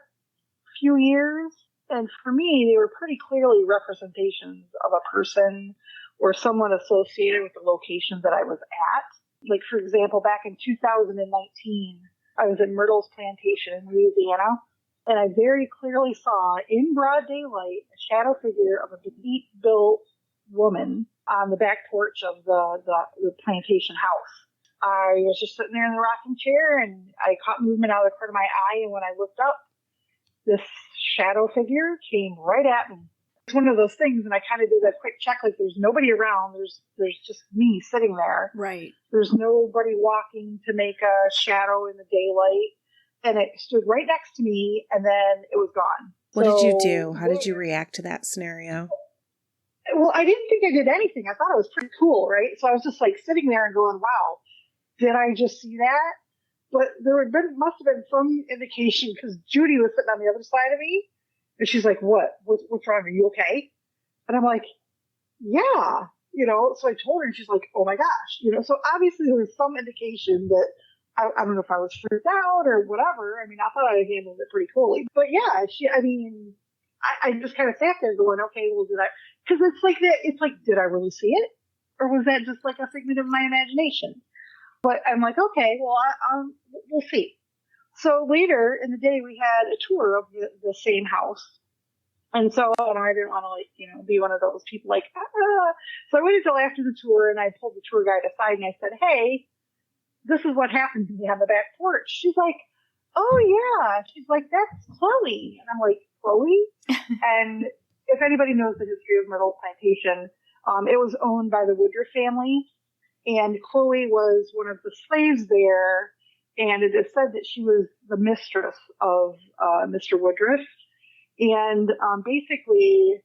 few years. And for me, they were pretty clearly representations of a person or someone associated with the location that I was at. Like, for example, back in 2019, I was at Myrtle's Plantation in Louisiana, and I very clearly saw in broad daylight a shadow figure of a petite-built woman on the back porch of the plantation house. I was just sitting there in the rocking chair, and I caught movement out of the corner of my eye, and when I looked up, this shadow figure came right at me. It's one of those things, and I kind of did a quick check, like there's nobody around. There's just me sitting there. Right. There's nobody walking to make a shadow in the daylight. And it stood right next to me, and then it was gone. What did you do? How did you react to that scenario? Well, I didn't think I did anything. I thought it was pretty cool, right? So I was just like sitting there and going, wow, did I just see that? But must have been some indication because Judy was sitting on the other side of me, and she's like, "What's wrong? Are you okay?" And I'm like, "Yeah, So I told her, and she's like, oh my gosh, so obviously there was some indication that I don't know if I was freaked out or whatever. I mean, I thought I handled it pretty coolly, but yeah, I just kind of sat there going, okay, well, because it's like, did I really see it? Or was that just like a figment of my imagination? But I'm like, okay, well, we'll see. So later in the day, we had a tour of the same house. And so I didn't want to be one of those people like, ah. So I waited until after the tour and I pulled the tour guide aside and I said, hey, this is what happened to me on the back porch. She's like, oh yeah. She's like, that's Chloe. And I'm like, Chloe? And if anybody knows the history of Myrtle Plantation, it was owned by the Woodruff family. And Chloe was one of the slaves there. And it is said that she was the mistress of Mr. Woodruff. And basically,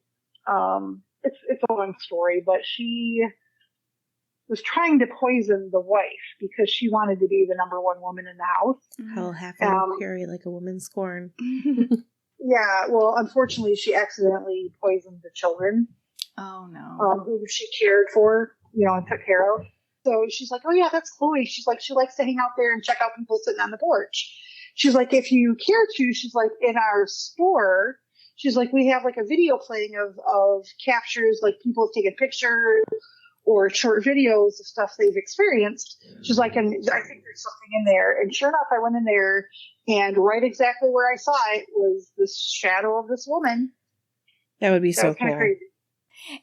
it's a long story, but she was trying to poison the wife because she wanted to be the number one woman in the house. Hell, half and fury like a woman scorn. Yeah, well, unfortunately, she accidentally poisoned the children. Oh, no. Who she cared for, and took care of. So she's like, oh, yeah, that's Chloe. She's like, she likes to hang out there and check out people sitting on the porch. She's like, if you care to, she's like, in our store, she's like, we have like a video playing of captures, like people have taken pictures or short videos of stuff they've experienced. She's like, and I think there's something in there. And sure enough, I went in there and right exactly where I saw it was this shadow of this woman. That would be so cool. Crazy.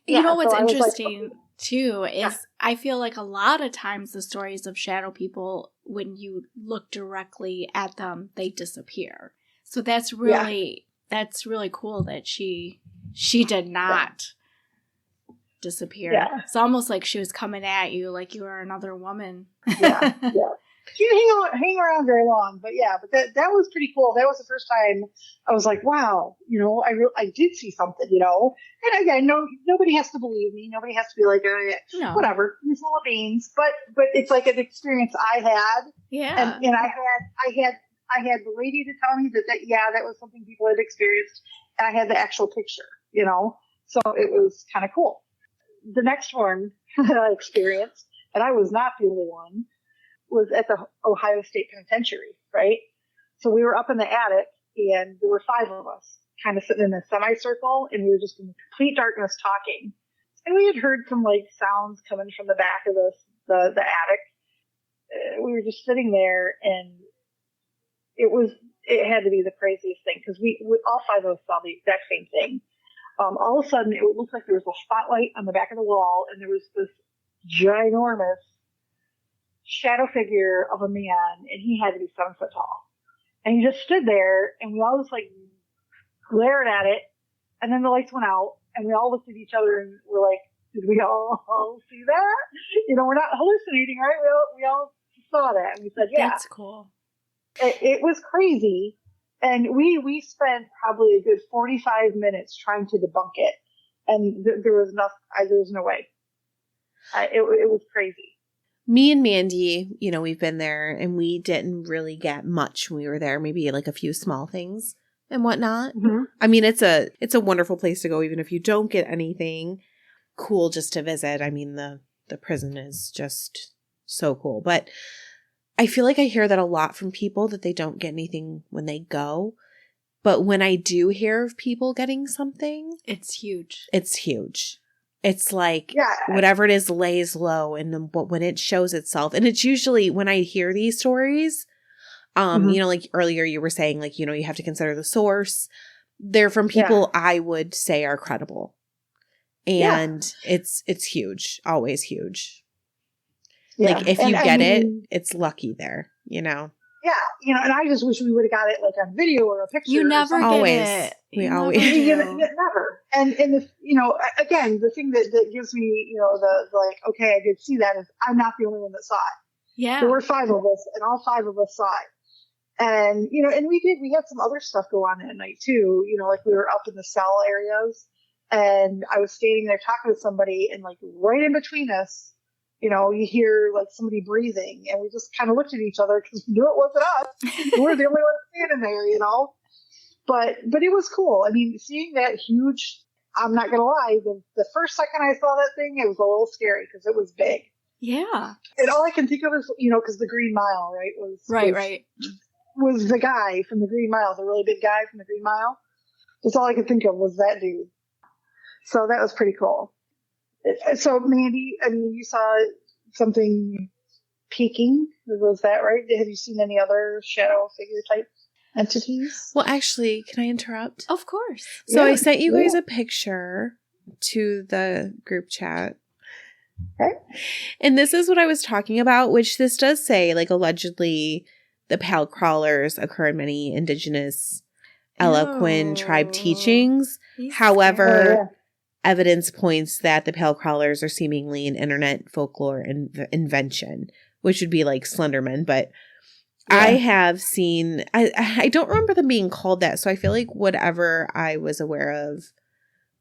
You know what's interesting too is I feel like a lot of times the stories of shadow people, when you look directly at them, they disappear. So that's really cool that she did not disappear. Yeah. It's almost like she was coming at you like you were another woman. Yeah. She didn't hang around very long, but that was pretty cool. That was the first time I was like, wow, I did see something, And again, nobody has to believe me. Nobody has to be like, oh, whatever, you're full of beans. But it's like an experience I had. Yeah. And I had the lady to tell me that that was something people had experienced, and I had the actual picture, So it was kind of cool. The next one that I experienced, and I was not the only one, was at the Ohio State Penitentiary, right? So we were up in the attic, and there were 5 of us kind of sitting in a semicircle, and we were just in complete darkness talking. And we had heard some sounds coming from the back of the attic. We were just sitting there, and it had to be the craziest thing because we all 5 of us saw the exact same thing. All of a sudden, it looked like there was a spotlight on the back of the wall, and there was this ginormous shadow figure of a man, and he had to be 7 foot tall. And he just stood there, and we all just glared at it, and then the lights went out, and we all looked at each other, and we're like, did we all see that? We're not hallucinating, right? We all saw that, and we said, yeah. That's cool. It was crazy. And we spent probably a good 45 minutes trying to debunk it. And there was no way. It was crazy. Me and Mandy, we've been there and we didn't really get much when we were there. Maybe a few small things and whatnot. Mm-hmm. I mean, it's a wonderful place to go, even if you don't get anything. Cool just to visit. I mean, the prison is just so cool. But I feel like I hear that a lot from people that they don't get anything when they go. But when I do hear of people getting something, it's huge. It's huge. It's like whatever it is lays low, and when it shows itself, and it's usually when I hear these stories, like earlier you were saying, you have to consider the source. They're from people I would say are credible, and it's huge, always huge. Yeah. If you get it, it's lucky there, Yeah, and I just wish we would have got it on video or a picture. You never get always. It. We always never. And again, the thing that gives me, okay, I did see that is I'm not the only one that saw it. Yeah. There were 5 of us, and all 5 of us saw it. And, and we had some other stuff go on that night too. We were up in the cell areas, and I was standing there talking to somebody, and right in between us, you hear somebody breathing, and we just kind of looked at each other because we knew it wasn't us. We were the only ones standing there, But it was cool. I mean, seeing that huge I'm not going to lie, the first second I saw that thing, it was a little scary because it was big. Yeah. And all I can think of is, because the Green Mile, right? Was the guy from the Green Mile, the really big guy from the Green Mile. That's all I could think of was that dude. So that was pretty cool. So Mandy, I mean, you saw something peeking. Was that right? Have you seen any other shadow figure type entities? Well, actually, can I interrupt? Of course. So I sent you guys a picture to the group chat. Okay. And this is what I was talking about, which this does say, like, allegedly the pale crawlers occur in many indigenous Algonquin tribe teachings. However, evidence points that the pale crawlers are seemingly an internet folklore invention, which would be like Slenderman. But I have seen, I don't remember them being called that. So I feel like whatever I was aware of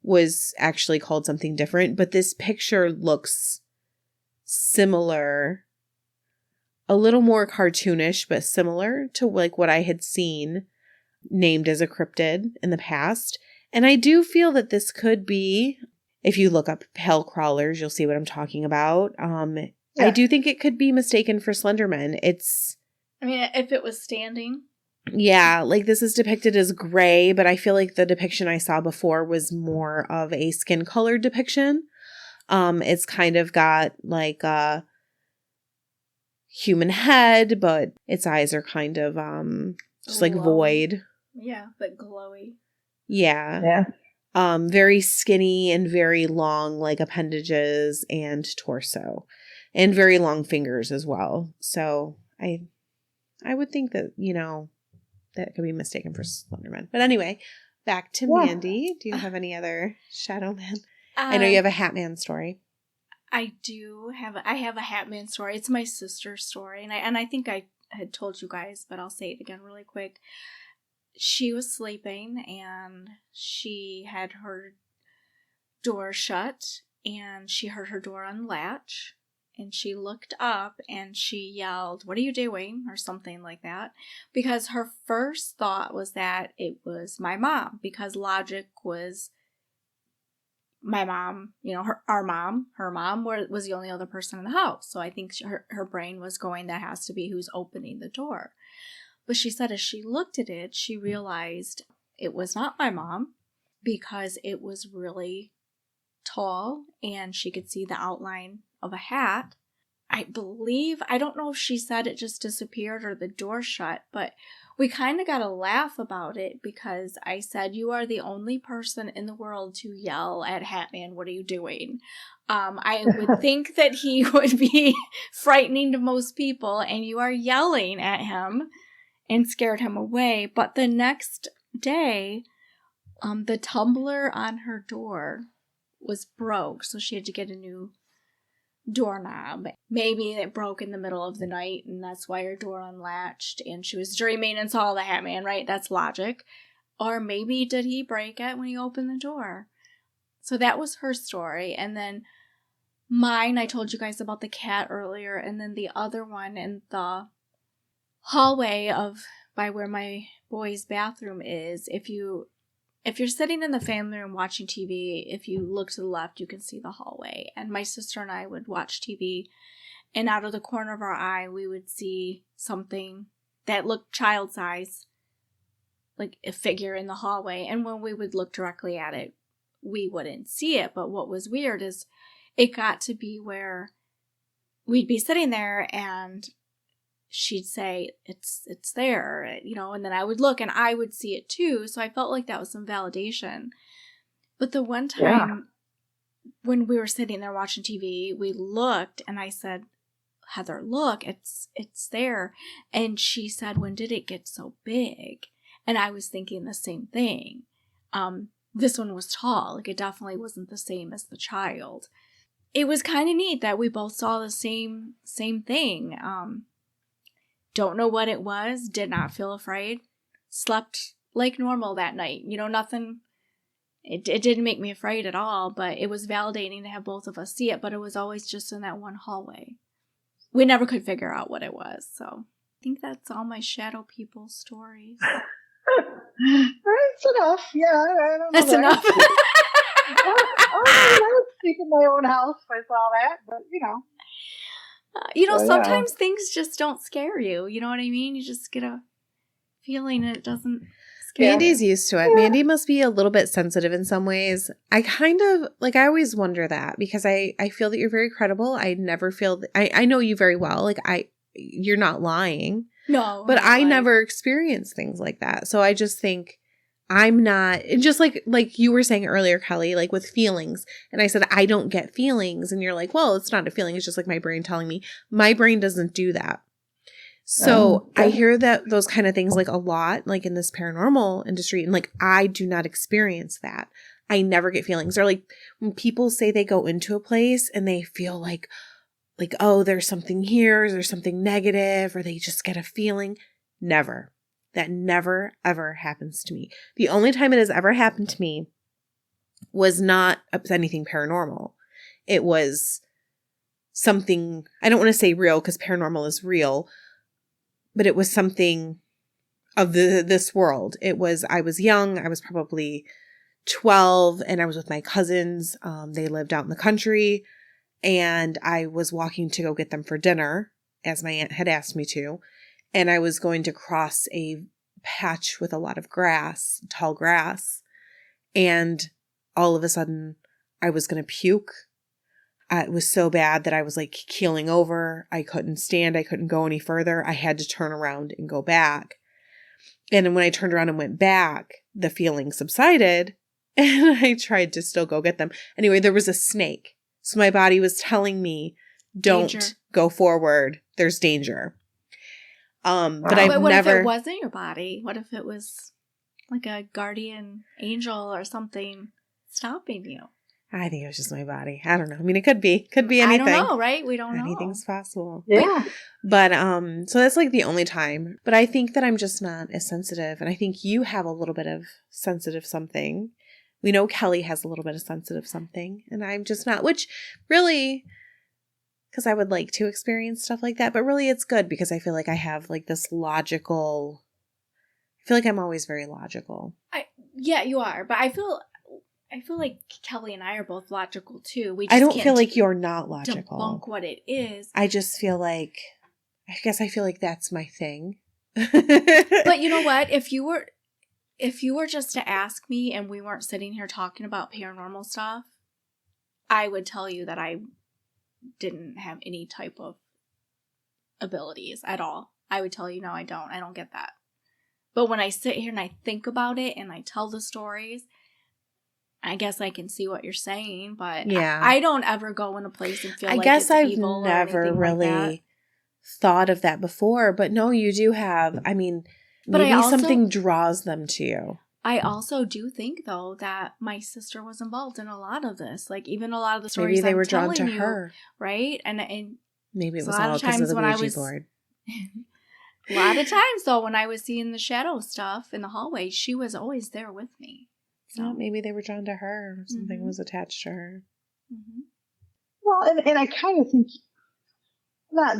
was actually called something different. But this picture looks similar, a little more cartoonish, but similar to like what I had seen named as a cryptid in the past. And I do feel that this could be, if you look up pale crawlers, you'll see what I'm talking about. I do think it could be mistaken for Slenderman. I mean, if it was standing. Yeah, like this is depicted as gray, but I feel like the depiction I saw before was more of a skin colored depiction. It's kind of got like a human head, but its eyes are kind of just like void. Yeah, but glowy. Yeah. Very skinny and very long, like appendages and torso, and very long fingers as well. So I would think that, that could be mistaken for Slenderman. But anyway, back to Mandy. Do you have any other Shadow Man? I know you have a Hat Man story. I do have. I have a Hat Man story. It's my sister's story, and I think I had told you guys, but I'll say it again really quick. She was sleeping and she had her door shut and she heard her door unlatch and she looked up and she yelled, "What are you doing?" or something like that, because her first thought was that it was my mom, because logic was my mom, her mom was the only other person in the house. So I think her brain was going, that has to be who's opening the door. But she said as she looked at it, she realized it was not my mom, because it was really tall and she could see the outline of a hat. I don't know if she said it just disappeared or the door shut, but we kind of got a laugh about it because I said, "You are the only person in the world to yell at Hatman, 'What are you doing?'" I would think that he would be frightening to most people, and you are yelling at him and scared him away. But the next day, the tumbler on her door was broke, so she had to get a new doorknob. Maybe it broke in the middle of the night, and that's why her door unlatched, and she was dreaming and saw the Hat Man, right? That's logic. Or maybe did he break it when he opened the door? So that was her story. And then mine, I told you guys about the cat earlier, and then the other one in the hallway by where my boy's bathroom is. If you're sitting in the family room watching TV, if you look to the left, you can see the hallway. And my sister and I would watch TV, and out of the corner of our eye, we would see something that looked child-size, like a figure in the hallway. And when we would look directly at it, we wouldn't see it. But what was weird is it got to be where we'd be sitting there and she'd say, it's there, and then I would look and I would see it too. So I felt like that was some validation. But the one time when we were sitting there watching TV, we looked and I said, "Heather, look, it's there." And she said, "When did it get so big?" And I was thinking the same thing. This one was tall. Like, it definitely wasn't the same as the child. It was kind of neat that we both saw the same thing. Don't know what it was, did not feel afraid, slept like normal that night. Nothing, it didn't make me afraid at all, but it was validating to have both of us see it, but it was always just in that one hallway. We never could figure out what it was, so I think that's all my shadow people stories. That's enough, yeah. I don't know that's enough. I would sleep in my own house if I saw that, but sometimes things just don't scare you. You know what I mean? You just get a feeling it doesn't scare Mandy's you. used to it. Yeah. Mandy must be a little bit sensitive in some ways. I kind of, I always wonder that because I feel that you're very credible. I never feel, I know you very well. You're not lying. No. But I never experienced things like that. So I just think I'm not, just like you were saying earlier, Kelly, with feelings. And I said, I don't get feelings. And you're like, well, it's not a feeling. It's just my brain telling me. My brain doesn't do that. So I hear that those kind of things a lot, in this paranormal industry. And I do not experience that. I never get feelings. Or when people say they go into a place and they feel oh, there's something here, there's something negative, or they just get a feeling. Never. That never, ever happens to me. The only time it has ever happened to me was not anything paranormal. It was something, I don't want to say real because paranormal is real, but it was something of this world. I was young. I was probably 12 and I was with my cousins. They lived out in the country and I was walking to go get them for dinner as my aunt had asked me to. And I was going to cross a patch with a lot of grass, tall grass. And all of a sudden I was going to puke. It was so bad that I was keeling over. I couldn't stand. I couldn't go any further. I had to turn around and go back. And then when I turned around and went back, the feeling subsided and I tried to still go get them. Anyway, there was a snake. So my body was telling me, don't go forward. There's danger. But I've what never. If it wasn't your body? What if it was a guardian angel or something stopping you? I think it was just my body. I don't know. I mean, it could be anything. I don't know, right? We don't know. Anything's possible. Yeah. But so that's the only time. But I think that I'm just not as sensitive, and I think you have a little bit of sensitive something. We know Kelly has a little bit of sensitive something, and I'm just not. Which really. Because I would like to experience stuff like that. But really it's good because I feel I have this logical, I feel I'm always very logical. Yeah, you are. But I feel like Kelly and I are both logical too. We just I don't feel you're not logical. Debunk what it is. I just feel I feel that's my thing. But you know what? If you were just to ask me and we weren't sitting here talking about paranormal stuff, I would tell you that I didn't have any type of abilities at all. I would tell you, no, I don't get that. But when I sit here and I think about it and I tell the stories, I guess I can see what you're saying, but yeah. I don't ever go in a place and feel it's evil. I guess I've never really thought of that before, but no, you do have. I mean, maybe something draws them to you. I also do think, though, that my sister was involved in a lot of this. Even a lot of the stories maybe they were drawn to her. Right? And maybe it was all because of the Ouija board. A lot of times, though, when I was seeing the shadow stuff in the hallway, she was always there with me. So maybe they were drawn to her. Something was attached to her. Mm-hmm. Well, and I kind of think, I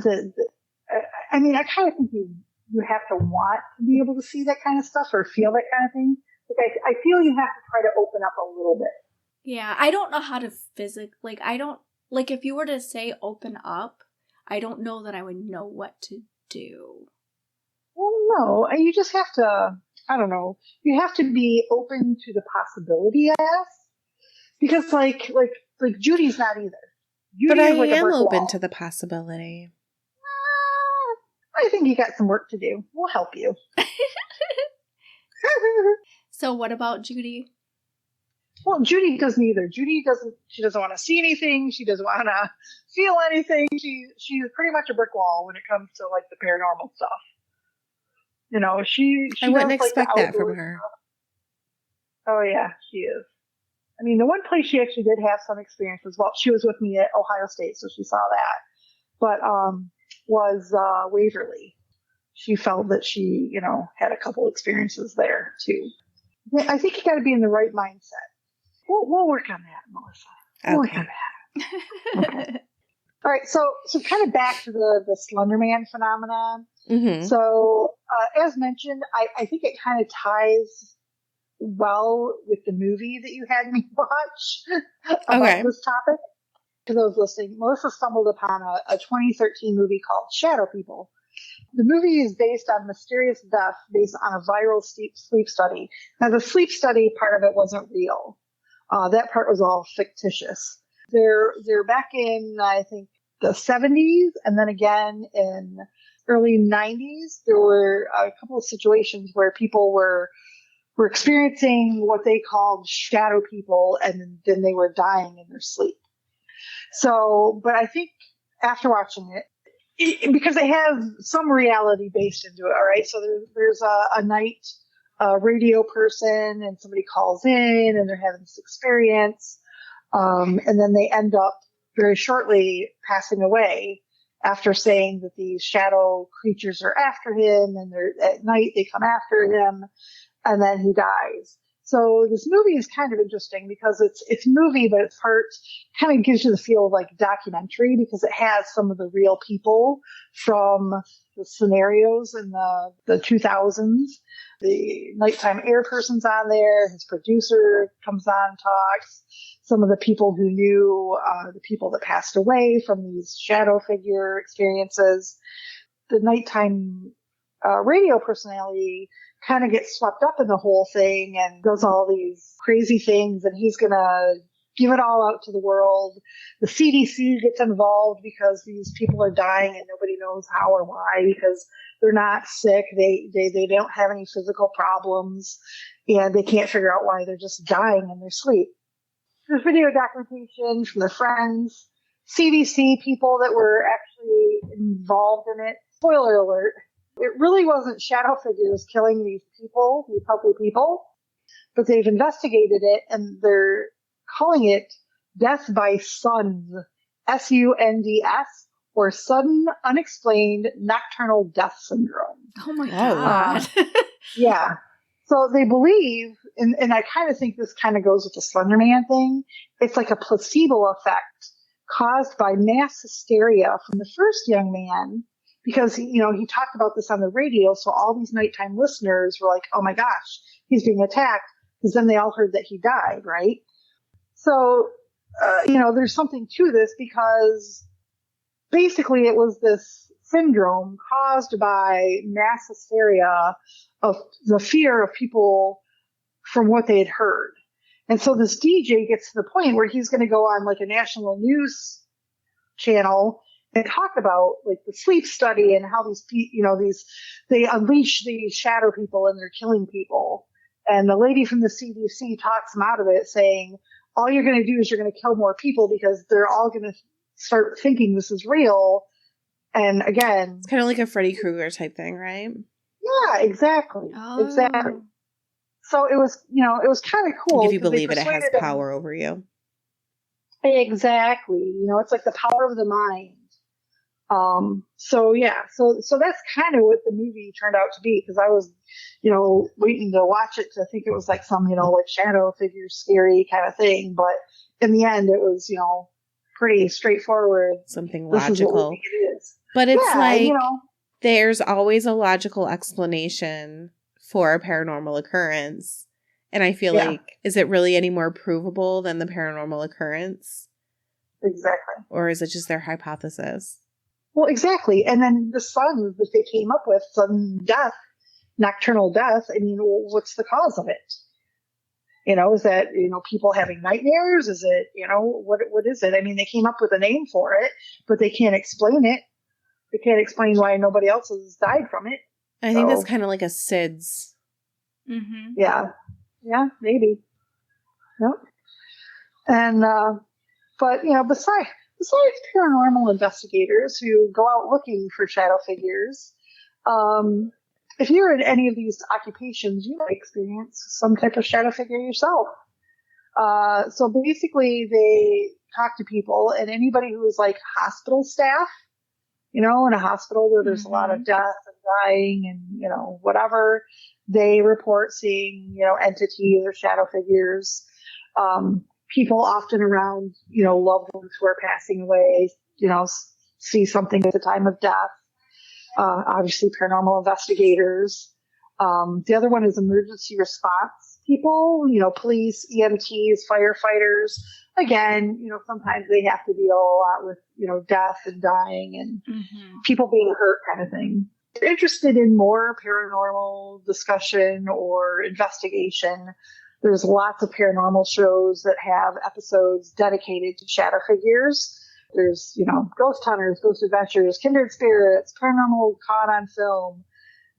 kind of think you have to want to be able to see that kind of stuff or feel that kind of thing. I feel you have to try to open up a little bit. Yeah, I don't know how to physically, if you were to say open up, I don't know that I would know what to do. Well, no, you just have to, I don't know, you have to be open to the possibility, I guess. Because Judy's not either. But I am open to the possibility. I think you got some work to do. We'll help you. So what about Judy? Well, Judy doesn't either. She doesn't want to see anything. She doesn't want to feel anything. She's pretty much a brick wall when it comes to the paranormal stuff. She I wouldn't expect that from her. Stuff. Oh yeah, she is. I mean, the one place she actually did have some experiences. Well, she was with me at Ohio State, so she saw that. But was Waverly. She felt that she, had a couple experiences there too. I think you got to be in the right mindset. We'll work on that, Melissa. We'll work on that. Okay. All right. So kind of back to the Slender Man phenomenon. Mm-hmm. So as mentioned, I think it kind of ties well with the movie that you had me watch about this topic. To those listening, Melissa stumbled upon a 2013 movie called Shadow People. The movie is based on mysterious death based on a viral sleep study. Now, the sleep study part of it wasn't real. That part was all fictitious. They're back in, I think, the 70s, and then again in early 90s, there were a couple of situations where people were experiencing what they called shadow people, and then they were dying in their sleep. So, but I think after watching it, because it has some reality based into it, all right? So there's a night radio person, and somebody calls in, and they're having this experience, and then they end up very shortly passing away after saying that these shadow creatures are after him, and at night they come after him, and then he dies. So this movie is kind of interesting because it's movie, but it's kind of gives you the feel of like documentary because it has some of the real people from the scenarios in the 2000s. The nighttime air person's on there. His producer comes on and talks. Some of the people who knew the people that passed away from these shadow figure experiences. The nighttime radio personality kind of gets swept up in the whole thing and does all these crazy things, and he's going to give it all out to the world. The CDC gets involved because these people are dying and nobody knows how or why because they're not sick. They don't have any physical problems, and they can't figure out why they're just dying in their sleep. There's video documentation from their friends, CDC people that were actually involved in it. Spoiler alert. It really wasn't shadow figures killing these people, these healthy people, but they've investigated it and they're calling it death by SUNDS, SUNDS, or sudden unexplained nocturnal death syndrome. Oh my God. Yeah. So they believe, and I kind of think this kind of goes with the Slender Man thing, it's like a placebo effect caused by mass hysteria from the first young man. Because, he talked about this on the radio, so all these nighttime listeners were like, oh my gosh, he's being attacked, because then they all heard that he died, right? So, there's something to this, because basically it was this syndrome caused by mass hysteria of the fear of people from what they had heard. And so this DJ gets to the point where he's going to go on like a national news channel and talk about like the sleep study and how they unleash these shadow people and they're killing people. And the lady from the CDC talks them out of it, saying, all you're going to do is you're going to kill more people because they're all going to start thinking this is real. And again, it's kind of like a Freddy Krueger type thing, right? Yeah, exactly. Oh. Exactly. So it was kind of cool. If you believe it has power over you. Exactly. It's like the power of the mind. So that's kind of what the movie turned out to be, because I was, waiting to watch it to think it was like some, like shadow figure scary kind of thing. But in the end, it was, pretty straightforward. Something logical. It is. But it's there's always a logical explanation for a paranormal occurrence. And I feel like, is it really any more provable than the paranormal occurrence? Exactly. Or is it just their hypothesis? Well, exactly. And then the SUNDS that they came up with, sudden death, nocturnal death, I mean, what's the cause of it? Is that, people having nightmares? Is it, what is it? I mean, they came up with a name for it, but they can't explain it. They can't explain why nobody else has died from it. I think that's kind of like a SIDS. Mm-hmm. Yeah. Yeah, maybe. Yep. And, but, besides paranormal investigators who go out looking for shadow figures, if you're in any of these occupations, you might experience some type of shadow figure yourself. So basically they talk to people, and anybody who is like hospital staff, in a hospital where there's a lot of death and dying and, whatever, they report seeing, entities or shadow figures. People often around, loved ones who are passing away, see something at the time of death. Obviously paranormal investigators. The other one is emergency response people, police, EMTs, firefighters. Again, sometimes they have to deal a lot with, death and dying and people being hurt kind of thing. If you're interested in more paranormal discussion or investigation, there's lots of paranormal shows that have episodes dedicated to shadow figures. There's, Ghost Hunters, Ghost Adventures, Kindred Spirits, Paranormal Caught on Film,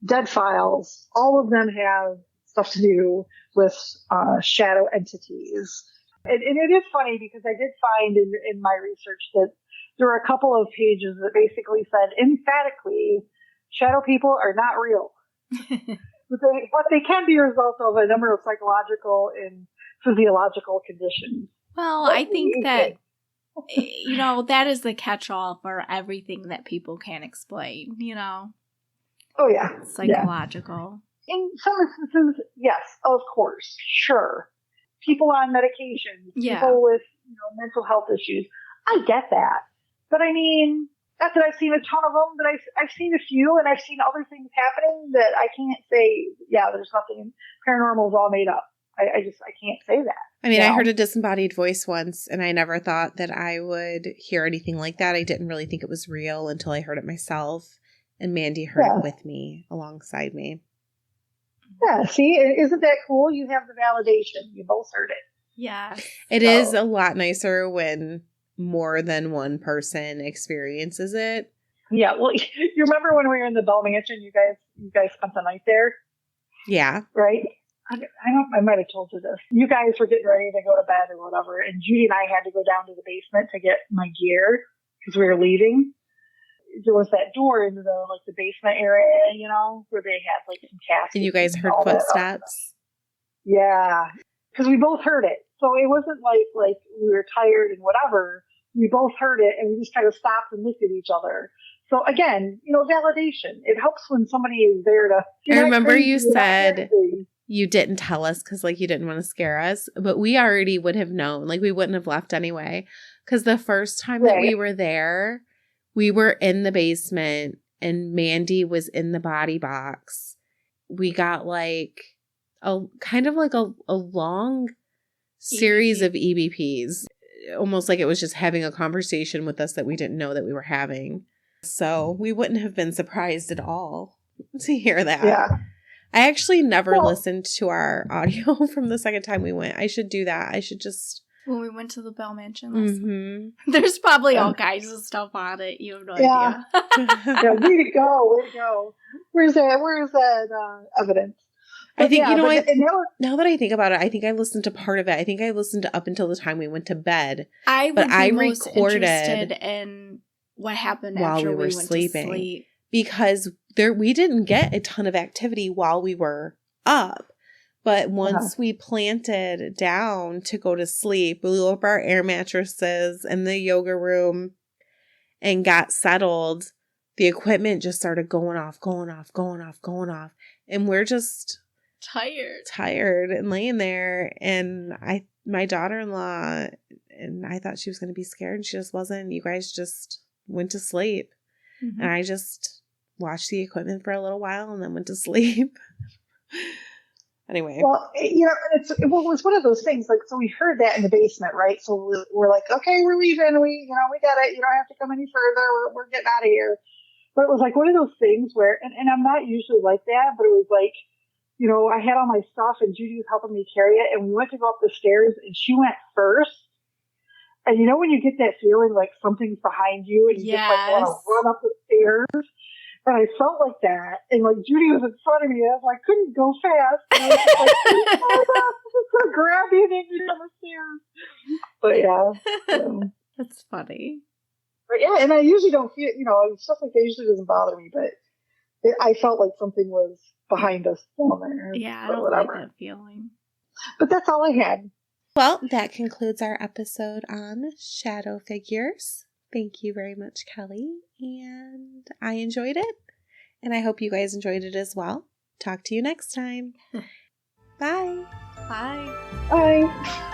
Dead Files. All of them have stuff to do with shadow entities. And it is funny because I did find in my research that there were a couple of pages that basically said emphatically, shadow people are not real. But they can be a result of a number of psychological and physiological conditions. Well, I think that, that is the catch-all for everything that people can't explain, Oh, yeah. Psychological. Yeah. In some instances, yes, of course, sure. People on medications, people with mental health issues. I get that. But I mean, not that I've seen a ton of them, but I've seen a few, and I've seen other things happening that I can't say, there's nothing, paranormal is all made up. I can't say that. I mean, I heard a disembodied voice once, and I never thought that I would hear anything like that. I didn't really think it was real until I heard it myself, and Mandy heard it with me, alongside me. Yeah, see, isn't that cool? You have the validation. You both heard it. Yeah. It is a lot nicer when more than one person experiences it. Yeah, well, you remember when we were in the Bell Mansion, you guys spent the night there? Yeah. Right? I might have told you this. You guys were getting ready to go to bed or whatever, and Judy and I had to go down to the basement to get my gear because we were leaving. There was that door into the basement area, where they had some caskets. And you guys heard footsteps? Yeah, because we both heard it. So it wasn't like we were tired and whatever. We both heard it, and we just kind of stopped and looked at each other. So again, validation. It helps when somebody is there to. I remember you said you didn't tell us because you didn't want to scare us, but we already would have known. We wouldn't have left anyway. Because the first time that we were there, we were in the basement and Mandy was in the body box. We got a long series of EVPs, almost like it was just having a conversation with us that we didn't know that we were having. So we wouldn't have been surprised at all to hear that. Yeah. I actually never listened to our audio from the second time we went. I should do that. I should just... When we went to the Bell Mansion last time. There's probably all kinds of stuff on it. You have no idea. Yeah, way to go. Where's that evidence? But I think, now that I think about it, I think I listened to part of it. I think I listened to up until the time we went to bed. I would be most interested in what happened while after we were sleeping. To sleep. Because we didn't get a ton of activity while we were up. But once we planted down to go to sleep, we blew up our air mattresses in the yoga room and got settled, the equipment just started going off. And we're just tired and laying there. And my daughter-in-law, and I thought she was going to be scared, and she just wasn't. You guys just went to sleep. Mm-hmm. And I just watched the equipment for a little while and then went to sleep. Anyway. Well, it was one of those things, so we heard that in the basement, right? So we're like, okay, we're leaving. We got it. You don't have to come any further. We're getting out of here. But it was one of those things where, and I'm not usually like that, but it was I had all my stuff and Judy was helping me carry it. And we went to go up the stairs and she went first. And when you get that feeling like something's behind you and you just want to run up the stairs. And I felt like that. And Judy was in front of me. I couldn't go fast. And I was just grab you and you on the stairs. But yeah. That's funny. But yeah, and I usually don't feel, stuff like that usually doesn't bother me. But I felt like something was behind us down there. Yeah, I don't like that feeling. But that's all I had. Well, that concludes our episode on shadow figures. Thank you very much, Kelly. And I enjoyed it. And I hope you guys enjoyed it as well. Talk to you next time. Bye. Bye. Bye.